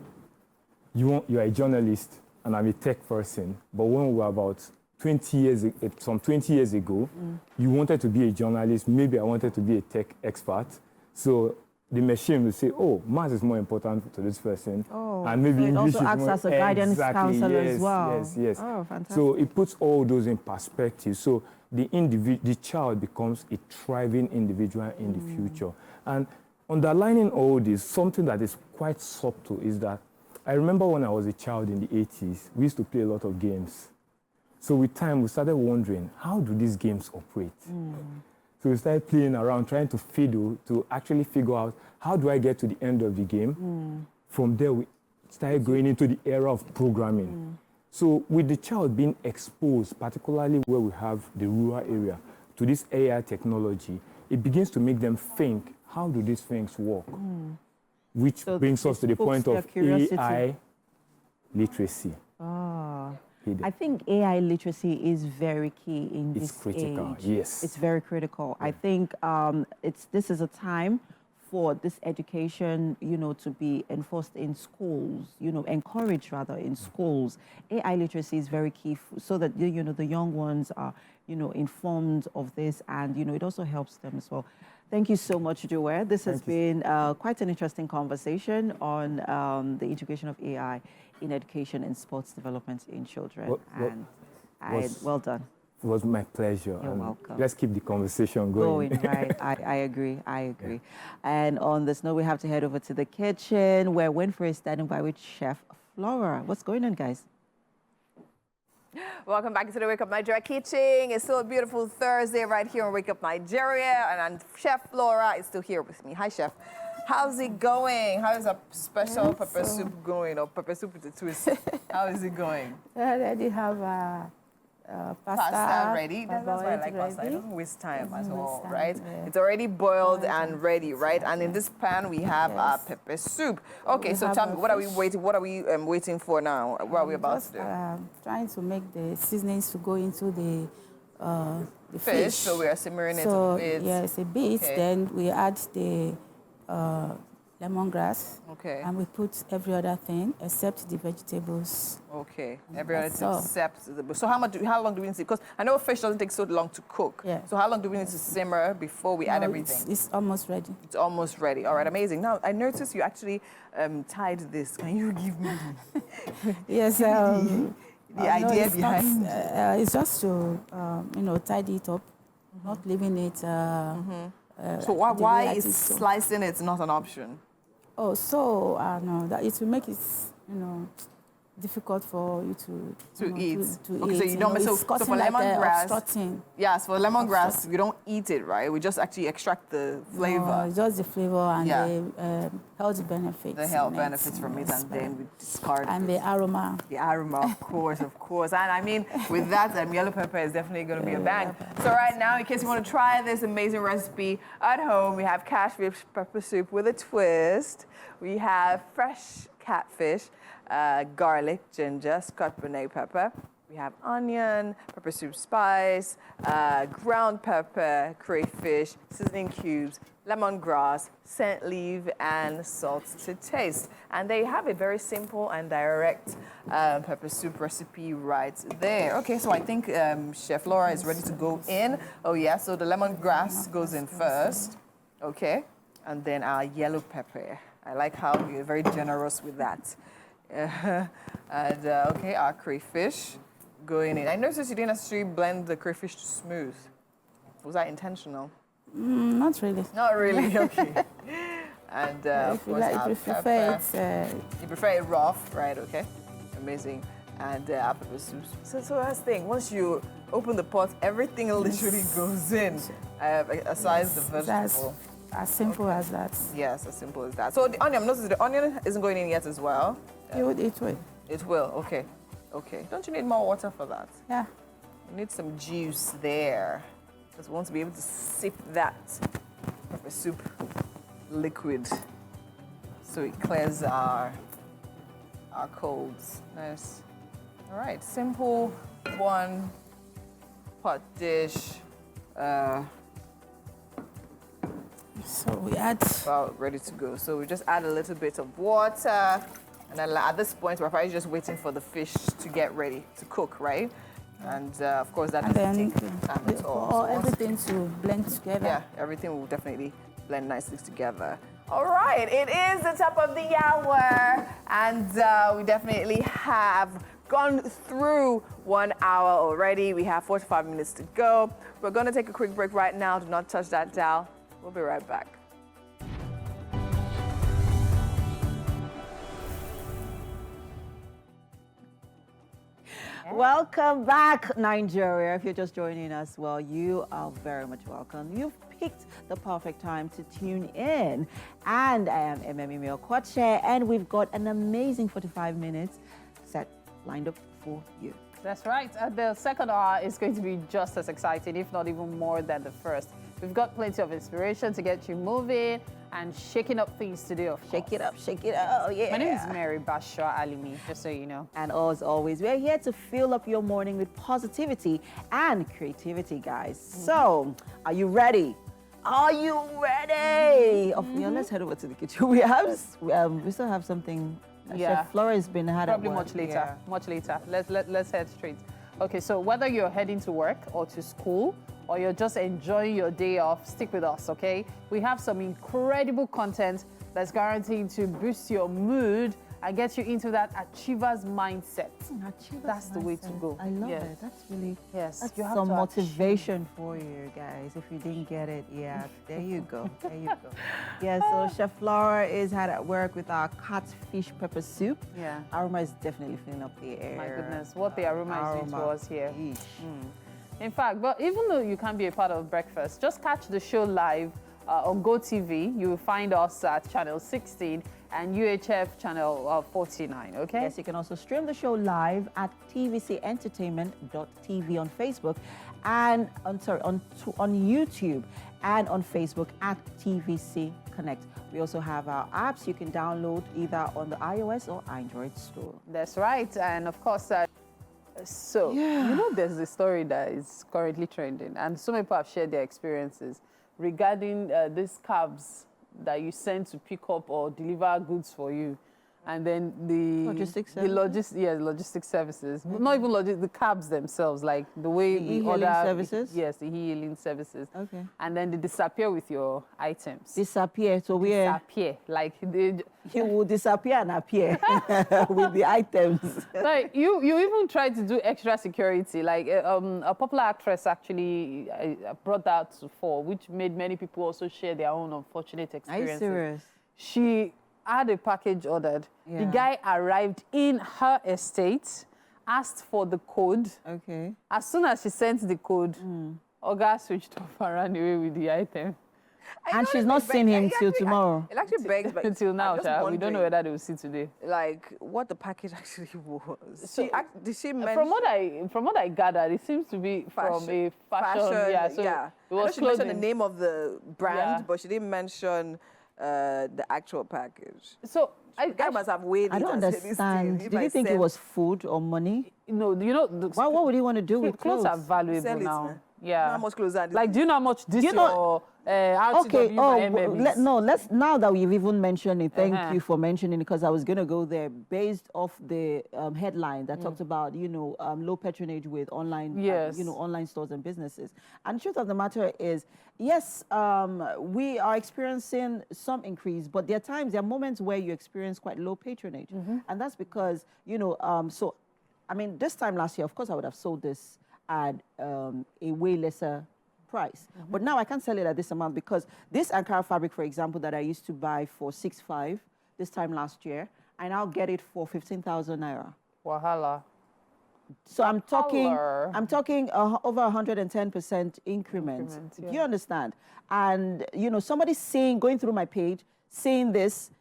you're a journalist and I'm a tech person, but when we were about 20 years ago, you wanted to be a journalist, maybe I wanted to be a tech expert. So the machine will say, oh, math is more important to this person. Oh, and maybe so it English also acts as a guidance counselor as well. Yes. Oh, fantastic. So it puts all those in perspective. So the child becomes a thriving individual in the future. And underlining all this, something that is quite subtle is that I remember when I was a child in the 80s, we used to play a lot of games. So with time, we started wondering, how do these games operate? So we started playing around, trying to fiddle to actually figure out, how do I get to the end of the game? From there, we started going into the era of programming. So with the child being exposed, particularly where we have the rural area, to this AI technology, it begins to make them think, how do these things work? Which brings us to the point of AI literacy. I think AI literacy is very key in this age. It's critical, yes. It's very critical. I think this is a time for this education, you know, to be enforced in schools, you know, encouraged rather in schools. AI literacy is very key so that, you know, the young ones are, you know, informed of this, and, you know, it also helps them as well. Thank you so much, Joelle. This has been quite an interesting conversation on the integration of AI in education and sports development in children. Well done. It was my pleasure. You're welcome. Let's keep the conversation going. Right. I agree. Yeah. And on this note, we have to head over to the kitchen where Winfrey is standing by with Chef Flora. What's going on, guys? Welcome back to the Wake Up Nigeria kitchen. It's still a beautiful Thursday right here on Wake Up Nigeria, and Chef Flora is still here with me. Hi, Chef. How's it going? How is a special pepper soup going, or pepper soup with a twist? How is it going? I already have pasta ready. That's why I like pasta. It doesn't waste time at all, right? It's already boiled and ready, right? And in this pan we have our pepper soup. Okay, so tell me, what are we waiting? What are we waiting for now? What are we about to do? Trying to make the seasonings to go into the fish. So we are simmering it a bit. Yes, a bit. Okay. Then we add the lemongrass. Okay. And we put every other thing except the vegetables. Okay. Every other thing except the... So how long do we need to... Because I know fish doesn't take so long to cook. Yeah. So how long do we need to simmer before we add everything? It's almost ready. It's almost ready. All right, amazing. Now, I noticed you actually tied this. Can you give me... Yes. the idea behind... it's just to, tidy it up, not leaving it... so why is slicing it not an option? Oh, so no, that it will make it, difficult for you to eat. Okay, eat. So you don't. So for lemongrass, yes, for lemongrass, we don't eat it, right? We just actually extract the flavor. No, just the flavor and the health benefits. The health benefits from it, and then we discard. And the aroma. The aroma, of course. And I mean, with that, yellow pepper is definitely going to be a bang. So right now, in case you want to try this amazing recipe at home, we have catfish pepper soup with a twist. We have fresh catfish, garlic, ginger, scotch bonnet pepper. We have onion, pepper soup spice, ground pepper, crayfish, seasoning cubes, lemongrass, scent leaf, and salt to taste. And they have a very simple and direct pepper soup recipe right there. Okay, so I think Chef Laura is ready to go in. Oh yeah, so the lemongrass goes in first. Okay, and then our yellow pepper. I like how you're very generous with that. And okay, our crayfish going in. I noticed you didn't necessarily blend the crayfish to smooth. Was that intentional? Not really. Not really, okay. And of course, our pepper. You prefer it rough, right? Okay, amazing. And our pepper soup. So that's the thing. Once you open the pot, everything literally goes in, aside the vegetable. As simple as that. Yes, as simple as that. So the onion, notice the onion isn't going in yet as well. It will. It will, okay. Okay. Don't you need more water for that? Yeah. You need some juice there. Because we want to be able to sip that pepper soup liquid so it clears our colds. Nice. All right, simple one pot dish. So we add... Well, ready to go. So we just add a little bit of water. And then at this point, we're probably just waiting for the fish to get ready to cook, right? And of course, that doesn't take time at all. So everything to blend together. Yeah, everything will definitely blend nicely together. All right, it is the top of the hour. And we definitely have gone through 1 hour already. We have 45 minutes to go. We're going to take a quick break right now. Do not touch that dial. We'll be right back. Welcome back, Nigeria. If you're just joining us, well, you are very much welcome. You've picked the perfect time to tune in. And I am Ememi Okoche, and we've got an amazing 45 minutes lined up for you. That's right. The second hour is going to be just as exciting, if not even more than the first. We've got plenty of inspiration to get you moving and shaking up things to do, of course. Shake it up, shake it up, yeah. My name is Mary Bashwa Alimi, just so you know. And as always, we're here to fill up your morning with positivity and creativity, guys. So, are you ready? Are you ready? Let's head over to the kitchen. We still have something. Chef Flora has been hard probably at work. much later. Much later. Let's head straight. Okay, so whether you're heading to work or to school, or you're just enjoying your day off, stick with us, okay? We have some incredible content that's guaranteed to boost your mood and get you into that achiever's mindset. That's the way to go. I love it. That's really, that's some motivation for you guys. If you didn't get it, there you go. There you go. Yeah, so Chef Laura is hard at work with our catfish pepper soup. Yeah. Aroma is definitely filling up the air. My goodness, what the aroma is doing to us here. In fact, but even though you can't be a part of breakfast, just catch the show live on GOTV. You will find us at channel 16 and UHF channel 49, okay? Yes, you can also stream the show live at tvcentertainment.tv on Facebook and on YouTube and on Facebook at TVC Connect. We also have our apps you can download either on the iOS or Android store. That's right. And of course, you know, there's a story that is currently trending, and so many people have shared their experiences regarding these cabs that you send to pick up or deliver goods for you. And then the logistics services, not even the cabs themselves, like the way the other services. Yes, the e-hailing services. Okay. And then they disappear with your items. Disappear. So we disappear, like you will disappear and appear with the items. Like you even try to do extra security. Like a popular actress actually brought that to fore, which made many people also share their own unfortunate experiences. Are you serious? She had a package ordered. Yeah. The guy arrived in her estate, asked for the code. Okay. As soon as she sent the code, Oga switched off and ran away with the item. And she's not seen him till tomorrow. It actually begs, but until now, we don't know whether they will see today. Like what the package actually was. So did she mention? From what I gathered, it seems to be from a fashion. Yeah. So yeah. It was she mentioned the name of the brand, but she didn't mention the actual package. So I must have weighed it. I don't understand. Did you think it was food or money? No, you know. What would you want to do with clothes? Clothes are valuable now. Yeah. How much clothes are like, do you know how much this okay. Now that we've even mentioned it, thank you for mentioning it, because I was going to go there based off the headline that talked about, low patronage with online, online stores and businesses. And the truth of the matter is, yes, we are experiencing some increase, but there are moments where you experience quite low patronage. And that's because, this time last year, of course, I would have sold this at a way lesser price. But now I can't sell it at this amount, because this Ankara fabric, for example, that I used to buy for 6,500 this time last year, I now get it for 15,000 naira. Wahala. So I'm talking over 110% increment. Do you understand? And somebody going through my page, seeing this,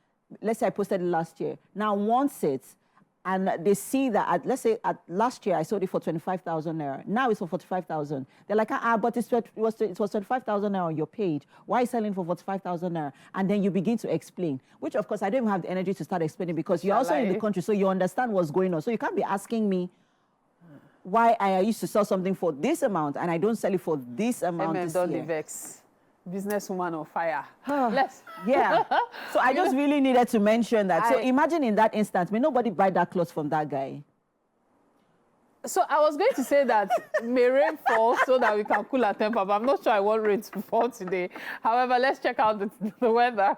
let's say I posted it last year, now wants it. And they see that, let's say, last year I sold it for 25,000 naira. Now it's for 45,000. They're like, but it was 25,000 naira on your page. Why are you selling for 45,000 naira? And then you begin to explain, which of course I don't even have the energy to start explaining, because you're also in the country, so you understand what's going on. So you can't be asking me why I used to sell something for this amount and I don't sell it for this amount this year. Vex. Businesswoman on fire. Yeah. So I just really needed to mention that. So imagine in that instance, may nobody buy that clothes from that guy. So I was going to say that may rain fall so that we can cool our temper, but I'm not sure I want rain to fall today. However, let's check out the weather.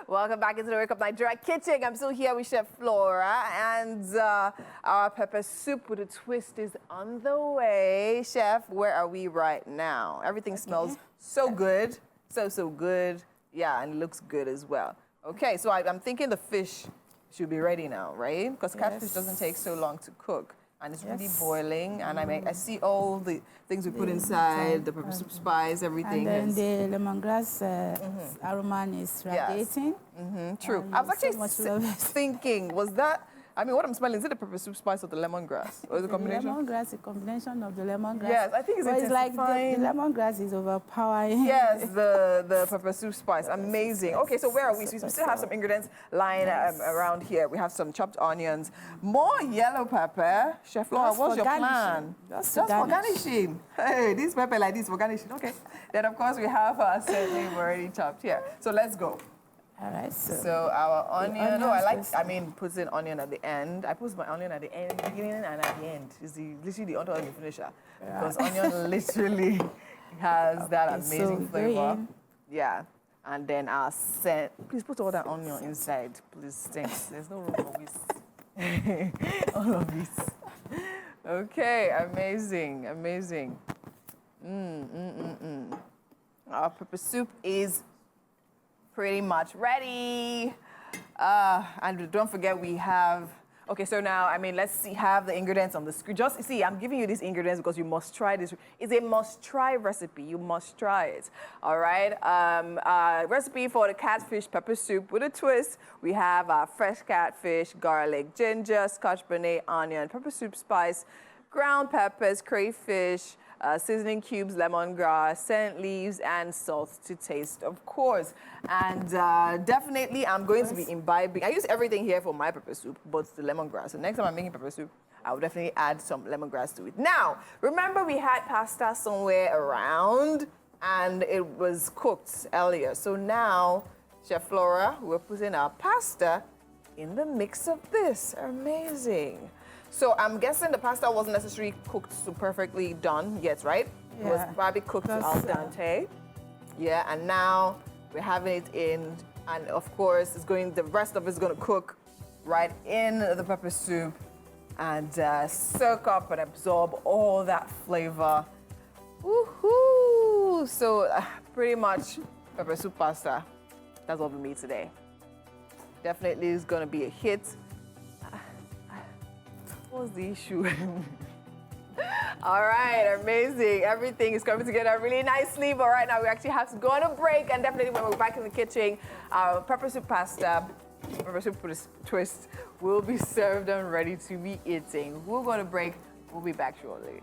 Welcome back into the Wake Up Nigeria kitchen. I'm still here with Chef Flora, and our pepper soup with a twist is on the way. Chef, where are we right now? Everything smells so good, so good. Yeah, and it looks good as well. Okay, so I'm thinking the fish should be ready now, right? Because catfish doesn't take so long to cook. And it's really boiling, and I see all the things we put inside, the pepper soup spice, everything. And then the lemongrass aroma is radiating. True. I was actually thinking, was that, what I'm smelling, is it the pepper soup spice or the lemongrass? Or is it a combination? Lemongrass, a combination of the lemongrass. Yes, I think it's like the lemongrass is overpowering. Yes, the pepper soup spice. Amazing. Okay, so where are we? So we still have some ingredients lying around here. We have some chopped onions, more yellow pepper. Chef Laura, what's your plan? Just for garnishing. Hey, this pepper like this for garnishing. Okay. Then, of course, we have our seasoning already chopped here. So let's go. All right, so our onion, putting onion at the end. I put my onion at the end, beginning and at the end. It's literally the onion finisher. Because onion literally has that amazing flavor. Yeah. And then I'll please put all that onion inside. Please, thanks. There's no room for this. All of this. Okay, amazing. Our pepper soup is pretty much ready. And don't forget we have, Okay, so now, I mean, let's see, have the ingredients on the screen. Just see, I'm giving you these ingredients because you must try this. It's a must-try recipe. You must try it. All right. Recipe for the catfish pepper soup with a twist. We have fresh catfish, garlic, ginger, scotch bonnet, onion, pepper soup spice, ground peppers, crayfish, seasoning cubes, lemongrass, scent leaves, and salt to taste, of course. And definitely, I'm going to be imbibing. I use everything here for my pepper soup, but the lemongrass. So next time I'm making pepper soup, I will definitely add some lemongrass to it. Now, remember we had pasta somewhere around, and it was cooked earlier. So now, Chef Flora, we're putting our pasta in the mix of this. Amazing. So I'm guessing the pasta wasn't necessarily cooked so perfectly done yet, right? Yeah. It was probably cooked al dente. Yeah, and now we're having it in, and of course, the rest of it's gonna cook right in the pepper soup and soak up and absorb all that flavor. Woohoo! So pretty much pepper soup pasta. That's what we made today. Definitely is gonna be a hit. What's the issue? All right, amazing. Everything is coming together really nicely, but right now we actually have to go on a break, and definitely when we're back in the kitchen, our pepper soup pasta, pepper soup twist will be served and ready to be eaten. We'll go on a break. We'll be back shortly.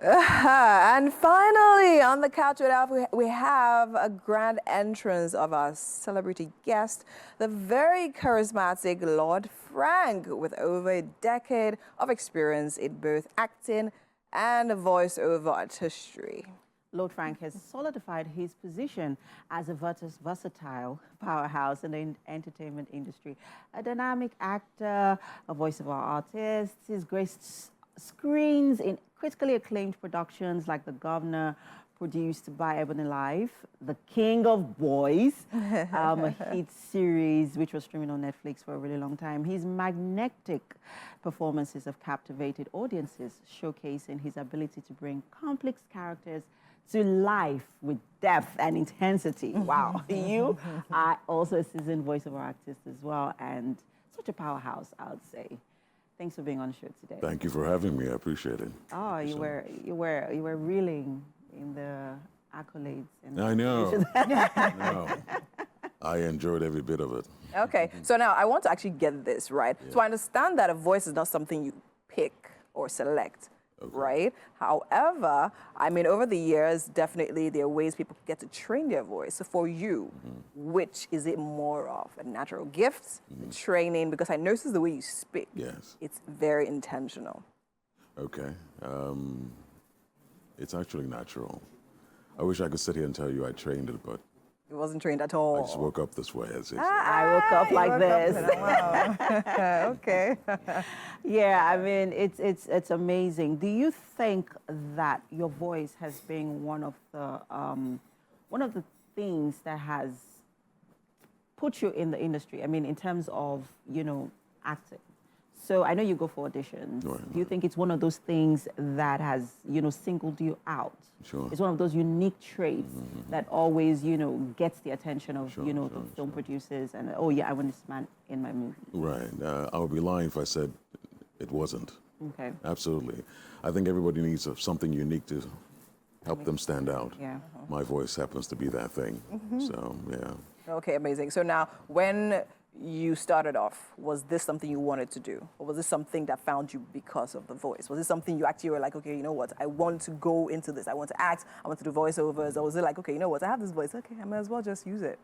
And finally, on the couch with us, we have a grand entrance of our celebrity guest, the very charismatic Lord Frank, with over a decade of experience in both acting and voiceover artistry. Lord Frank has solidified his position as a versatile powerhouse in the entertainment industry. A dynamic actor, a voiceover artist, he's graced screens in critically acclaimed productions like The Governor, produced by Ebony Live, The King of Boys, a hit series which was streaming on Netflix for a really long time. His magnetic performances have captivated audiences, showcasing his ability to bring complex characters to life with depth and intensity. Wow. You are also a seasoned voiceover artist as well, and such a powerhouse, I would say. Thanks for being on the show today. Thank you for having me. I appreciate it. Oh, you were reeling in the accolades. And I know. No. I enjoyed every bit of it. Okay, so now I want to actually get this right. Yeah. So I understand that a voice is not something you pick or select. Okay. Right? However, I mean, over the years, definitely there are ways people get to train their voice. So for you, which is it more of? A natural gift, training? Because I notice the way you speak. Yes. It's very intentional. Okay. It's actually natural. I wish I could sit here and tell you I trained it, but it wasn't trained at all. I just woke up this way, as it I woke up like this. Wow. Okay. Yeah, I mean, it's amazing. Do you think that your voice has been one of the things that has put you in the industry? I mean, in terms of, acting. So I know you go for auditions. Right. Do you think it's one of those things that has, singled you out? Sure. It's one of those unique traits that always, gets the attention of, the film producers and, oh yeah, I want this man in my movie. Right. I would be lying if I said it wasn't. Okay. Absolutely. I think everybody needs something unique to help them stand out. Yeah. My voice happens to be that thing. So, yeah. Okay, amazing. So now, when you started off, was this something you wanted to do? Or was this something that found you because of the voice? Was this something you actually were like, okay, you know what, I want to go into this. I want to act, I want to do voiceovers. Or was it like, okay, you know what, I have this voice. Okay, I might as well just use it.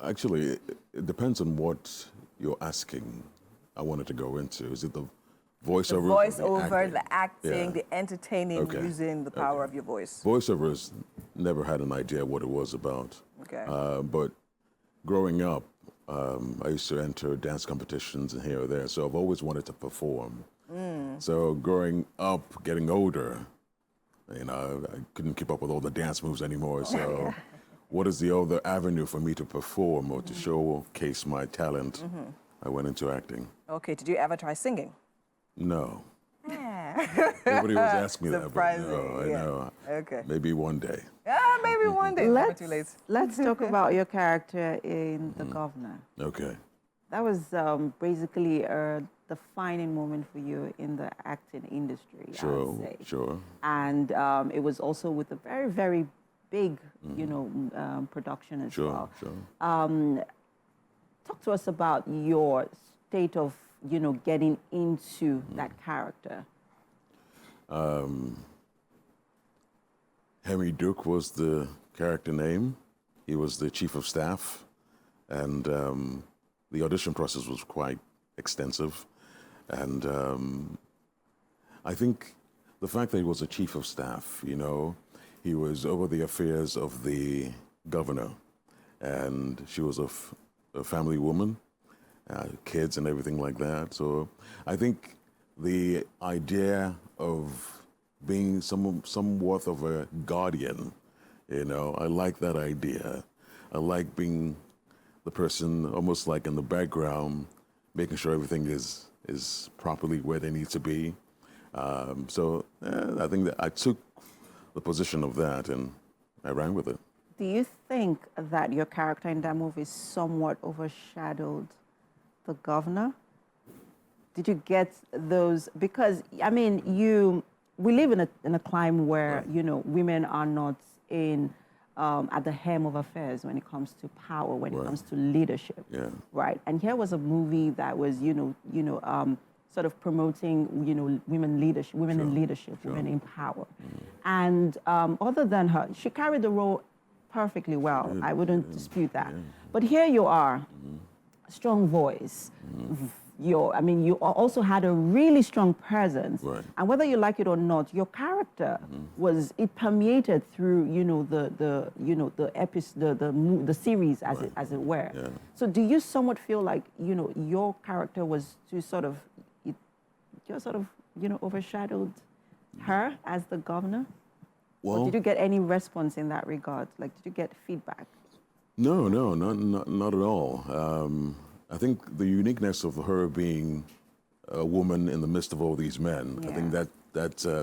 Actually, it depends on what you're asking I wanted to go into. Is it the voiceover? The voiceover, the acting, the entertaining, using the power of your voice. Voiceovers, never had an idea what it was about. Okay. But growing up, I used to enter dance competitions and here or there, so I've always wanted to perform. So growing up, getting older, I couldn't keep up with all the dance moves anymore, so what is the other avenue for me to perform or to showcase my talent? I went into acting. Okay, did you ever try singing? No. Yeah, Nobody was asking me that. Surprising, But no, I know. Okay. Maybe one day. Yeah, maybe one day. Never too late. Let's talk about your character in The Governor. Okay. That was basically a defining moment for you in the acting industry, I would say. Sure. And it was also with a very, very big, production as well. Sure. Talk to us about your state of, getting into that character. Henry Duke was the character name. He was the chief of staff, and the audition process was quite extensive. And I think the fact that he was a chief of staff, he was over the affairs of the governor, and she was a family woman, kids and everything like that. So I think the idea of being somewhat of a guardian, I like that idea. I like being the person almost like in the background, making sure everything is properly where they need to be. So I think that I took the position of that and I ran with it. Do you think that your character in that movie somewhat overshadowed The Governor? Did you get those? Because, we live in a climate where, women are not at the helm of affairs when it comes to power, when it comes to leadership, right? And here was a movie that was, sort of promoting, women leadership, women in leadership, women in power. And other than her, she carried the role perfectly well. I wouldn't dispute that. But here you are, strong voice. You also had a really strong presence, and whether you like it or not, your character it permeated through, the series as it were. Yeah. So do you somewhat feel like, your character was overshadowed her as the governor? Well, or did you get any response in that regard? Like, did you get feedback? No, not at all. I think the uniqueness of her being a woman in the midst of all these men, I think that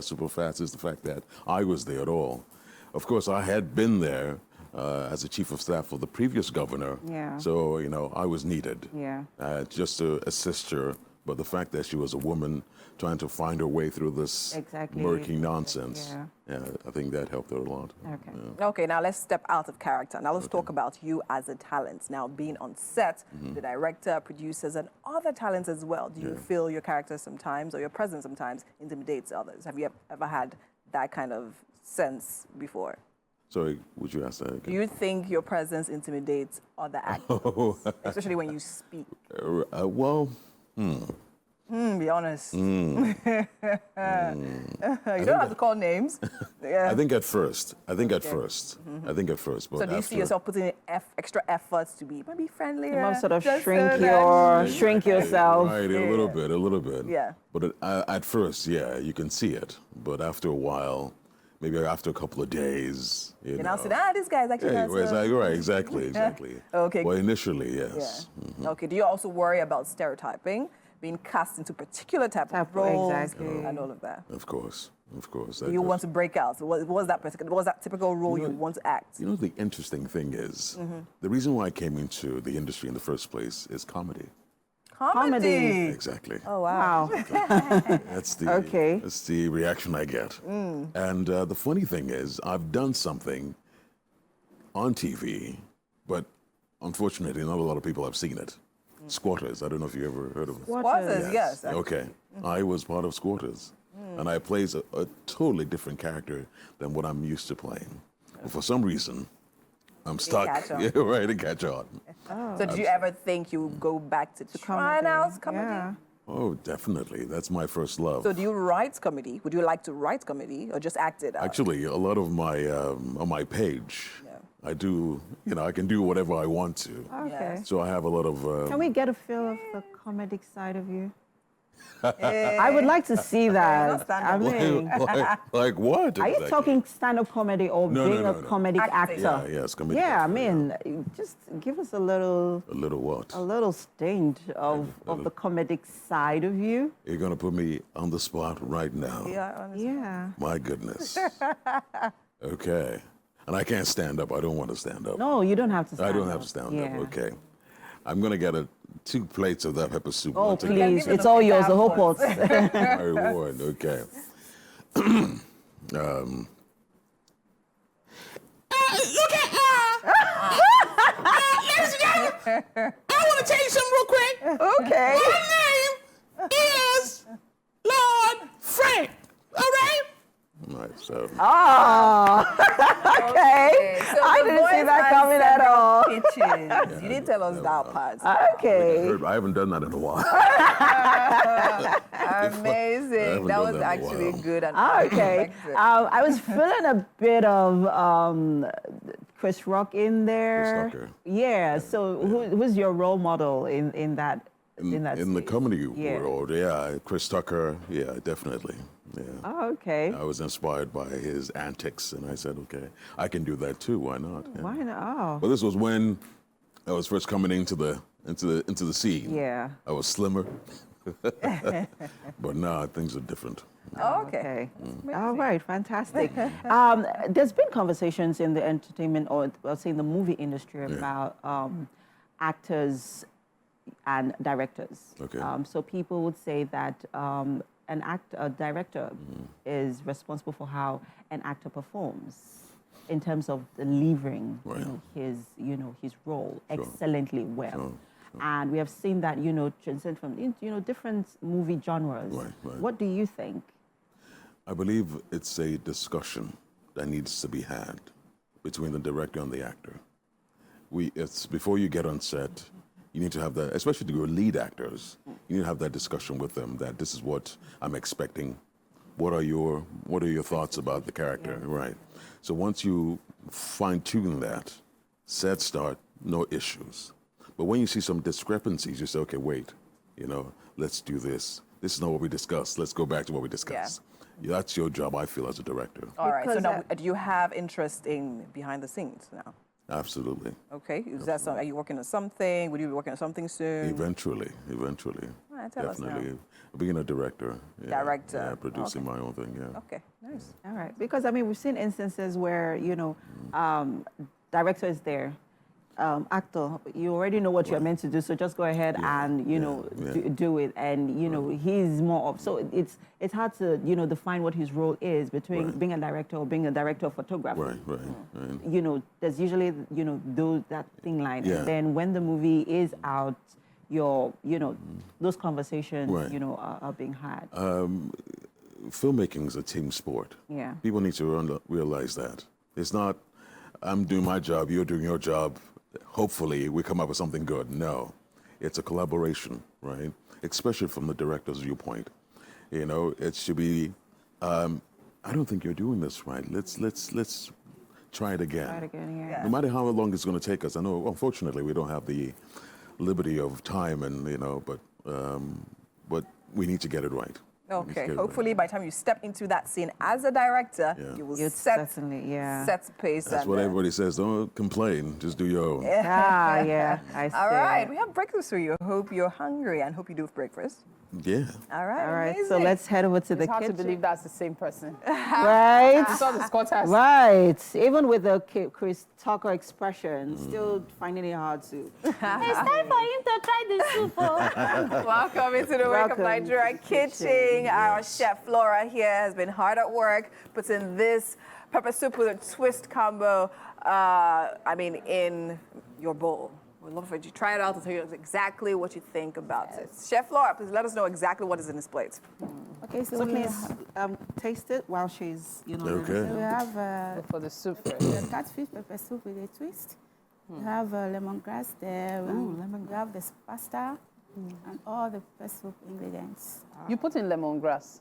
super fast is the fact that I was there at all. Of course, I had been there as a chief of staff for the previous governor, so I was needed just to assist her. But the fact that she was a woman trying to find her way through this murky nonsense, I think that helped her a lot. Okay. Okay, now let's step out of character. Now let's talk about you as a talent. Now being on set, the director, producers, and other talents as well. Do you feel your character sometimes or your presence sometimes intimidates others? Have you ever had that kind of sense before? Sorry, would you ask that again? Do you think your presence intimidates other actors, especially when you speak? Be honest. You don't have to call names. I think at first. But So do you see yourself putting in extra efforts to be maybe friendlier? You must sort of shrink yourself. Right, a little bit. Yeah. But at first, you can see it. But after a while, maybe after a couple of days, you now say, this guy's actually right, exactly. Okay. Well, initially, yes. Yeah. Okay. Do you also worry about stereotyping, being cast into particular type of roles, and all of that? Of course. You want to break out. So what was that typical role you want to act? The interesting thing is, the reason why I came into the industry in the first place is comedy. Comedy. Exactly. Oh, wow. That's the reaction I get. And the funny thing is, I've done something on TV, but unfortunately, not a lot of people have seen it. Squatters. I don't know if you ever heard of it. Squatters, yes. Okay. I was part of Squatters. And I played a totally different character than what I'm used to playing. But for some reason, I'm stuck. To catch on. So did you ever think you would go back to trying out comedy? Yeah. Oh, definitely. That's my first love. So do you write comedy? Would you like to write comedy or just act it out? Actually, a lot of my, on my page, I do, I can do whatever I want to. Okay. So I have a lot of... Can we get a feel of the comedic side of you? I would like to see that. I mean, like what? are you exactly? talking stand-up comedy or No, being no, a comedic actor? Yeah, yes, comedic Yeah, I actor, mean, just give us a little... A little what? A little stinge of the comedic side of you. You're going to put me on the spot right now. Yeah, honestly. Yeah. My goodness. Okay. And I can't stand up. I don't want to stand up. No, you don't have to stand up. I don't have to stand up. Yeah. Okay. I'm going to get 2 plates of that pepper soup. Oh, I'll take please. it. It's all yours, the whole pot. My reward. Okay. Look at ladies and gentlemen, I want to tell you something real quick. Okay. My name is Lord Frank. All right? Right, so. Oh, okay. So I the didn't see voice that and coming at several all. pitches. You didn't tell us that part. Okay. I haven't done that in a while. Amazing. That was actually good. And Okay. I was feeling a bit of Chris Rock in there. Chris Tucker. Yeah. So who's your role model in that? In the In the comedy world, yeah, Chris Tucker, yeah, definitely. Yeah. Oh, okay. I was inspired by his antics, and I said, okay, I can do that too. Why not? Yeah. Why not? Oh. Well, this was when I was first coming into the scene. Yeah. I was slimmer, but now things are different. Okay. All right, fantastic. There's been conversations in the entertainment, or I'll say in the movie industry, about actors and directors. Okay. So people would say that a director is responsible for how an actor performs in terms of delivering his role excellently well. Sure. And we have seen that, transcend from, different movie genres. Right. What do you think? I believe it's a discussion that needs to be had between the director and the actor. It's before you get on set, you need to have that, especially your lead actors, you need to have that discussion with them that this is what I'm expecting. What are your thoughts about the character? Yeah. Right. So once you fine tune that, set start, no issues. But when you see some discrepancies, you say, okay, wait, let's do this. This is not what we discussed. Let's go back to what we discussed. Yeah. That's your job, I feel, as a director. All right. So now, do you have interest in behind the scenes now? Absolutely. Okay. Is that something? Are you working on something? Will you be working on something soon? Eventually. All right, tell us now. Being a director. Yeah, Director. Yeah, producing my own thing, yeah. Okay, nice. All right. Because, we've seen instances where, director is there. Actor, you already know what you're meant to do, so just go ahead and do it. And he's more of, so it's hard to define what his role is between being a director or being a director of photography. Right. There's usually that thing line, yeah. and then when the movie is out, those conversations are being had. Filmmaking is a team sport. Yeah. People need to realize that it's not I'm doing my job, you're doing your job. Hopefully we come up with something good. No, it's a collaboration, right? Especially from the director's viewpoint. It should be, I don't think you're doing this right. Let's try it again. Try it again, yeah. No matter how long it's going to take us. I know, unfortunately, we don't have the liberty of time, and but we need to get it right. Okay. Hopefully, by the time you step into that scene as a director, you will set pace. That's what everybody says. Don't complain. Just do your own. Yeah. I see. All right. We have breakfast for you. Hope you're hungry and hope you do breakfast. Yeah. All right. All right. Amazing. So let's head over to the It's hard kitchen. to believe that's the same person. Right. I saw the Scottish. Right. Even with the Chris Tucker expression, still finding it hard to. It's time for him to try the soup. Welcome into the Wake Up Nigeria kitchen. Our chef Flora here has been hard at work, putting this pepper soup with a twist combo, in your bowl. We'd love for you to try it out and tell us exactly what you think about it. Chef Flora, please let us know exactly what is in this plate. Okay, so please taste it while she's, Okay. So we have For the soup the first. catfish pepper soup with a twist. We have lemongrass there. We have the pasta and all the pepper soup ingredients. You put in lemongrass.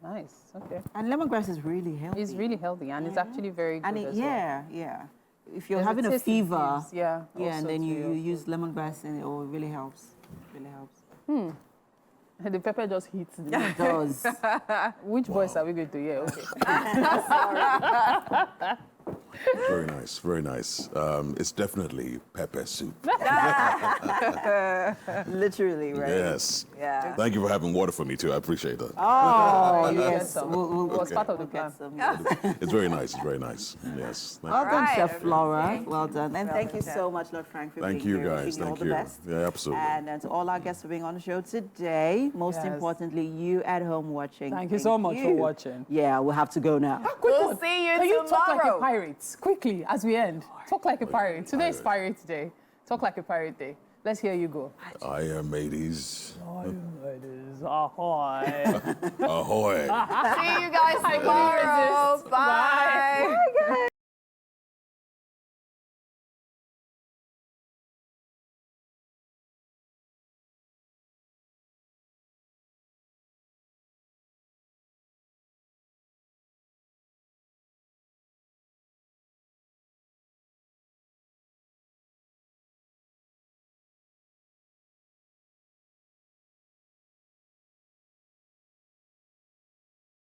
Nice. Okay. And lemongrass is really healthy. It's really healthy and it's actually very good as well. Yeah. If you're There's having a taste it fever, gives, yeah, and also then to you your use lemongrass and it really helps. The pepper just hits the It does. Which voice are we going to hear? Okay. Very nice, very nice. It's definitely pepper soup. Literally, right? Yes. Yeah. Thank you for having water for me too. I appreciate that. Oh, You get yes. some. We'll It was part of the get plan. some. It's very nice. It's very nice. Yes. Thank Well you. done, Right, Chef Flora. everybody. Well done. And thank you so much, Lord Frank, for Thank being you, here. guys. Wishing you all Thank the you. best. Yeah, absolutely. And to all our guests for being on the show today, most Yes. importantly, you at home watching. Thank you so much for watching. Yeah, we'll have to go now. We'll see you Can you talk like a tomorrow. pirate quickly as we end? Talk like a pirate. Today is Pirate Day. Talk like a pirate day. Let's hear you go. I am mateys. Ladies, ahoy. Ahoy. See you guys tomorrow.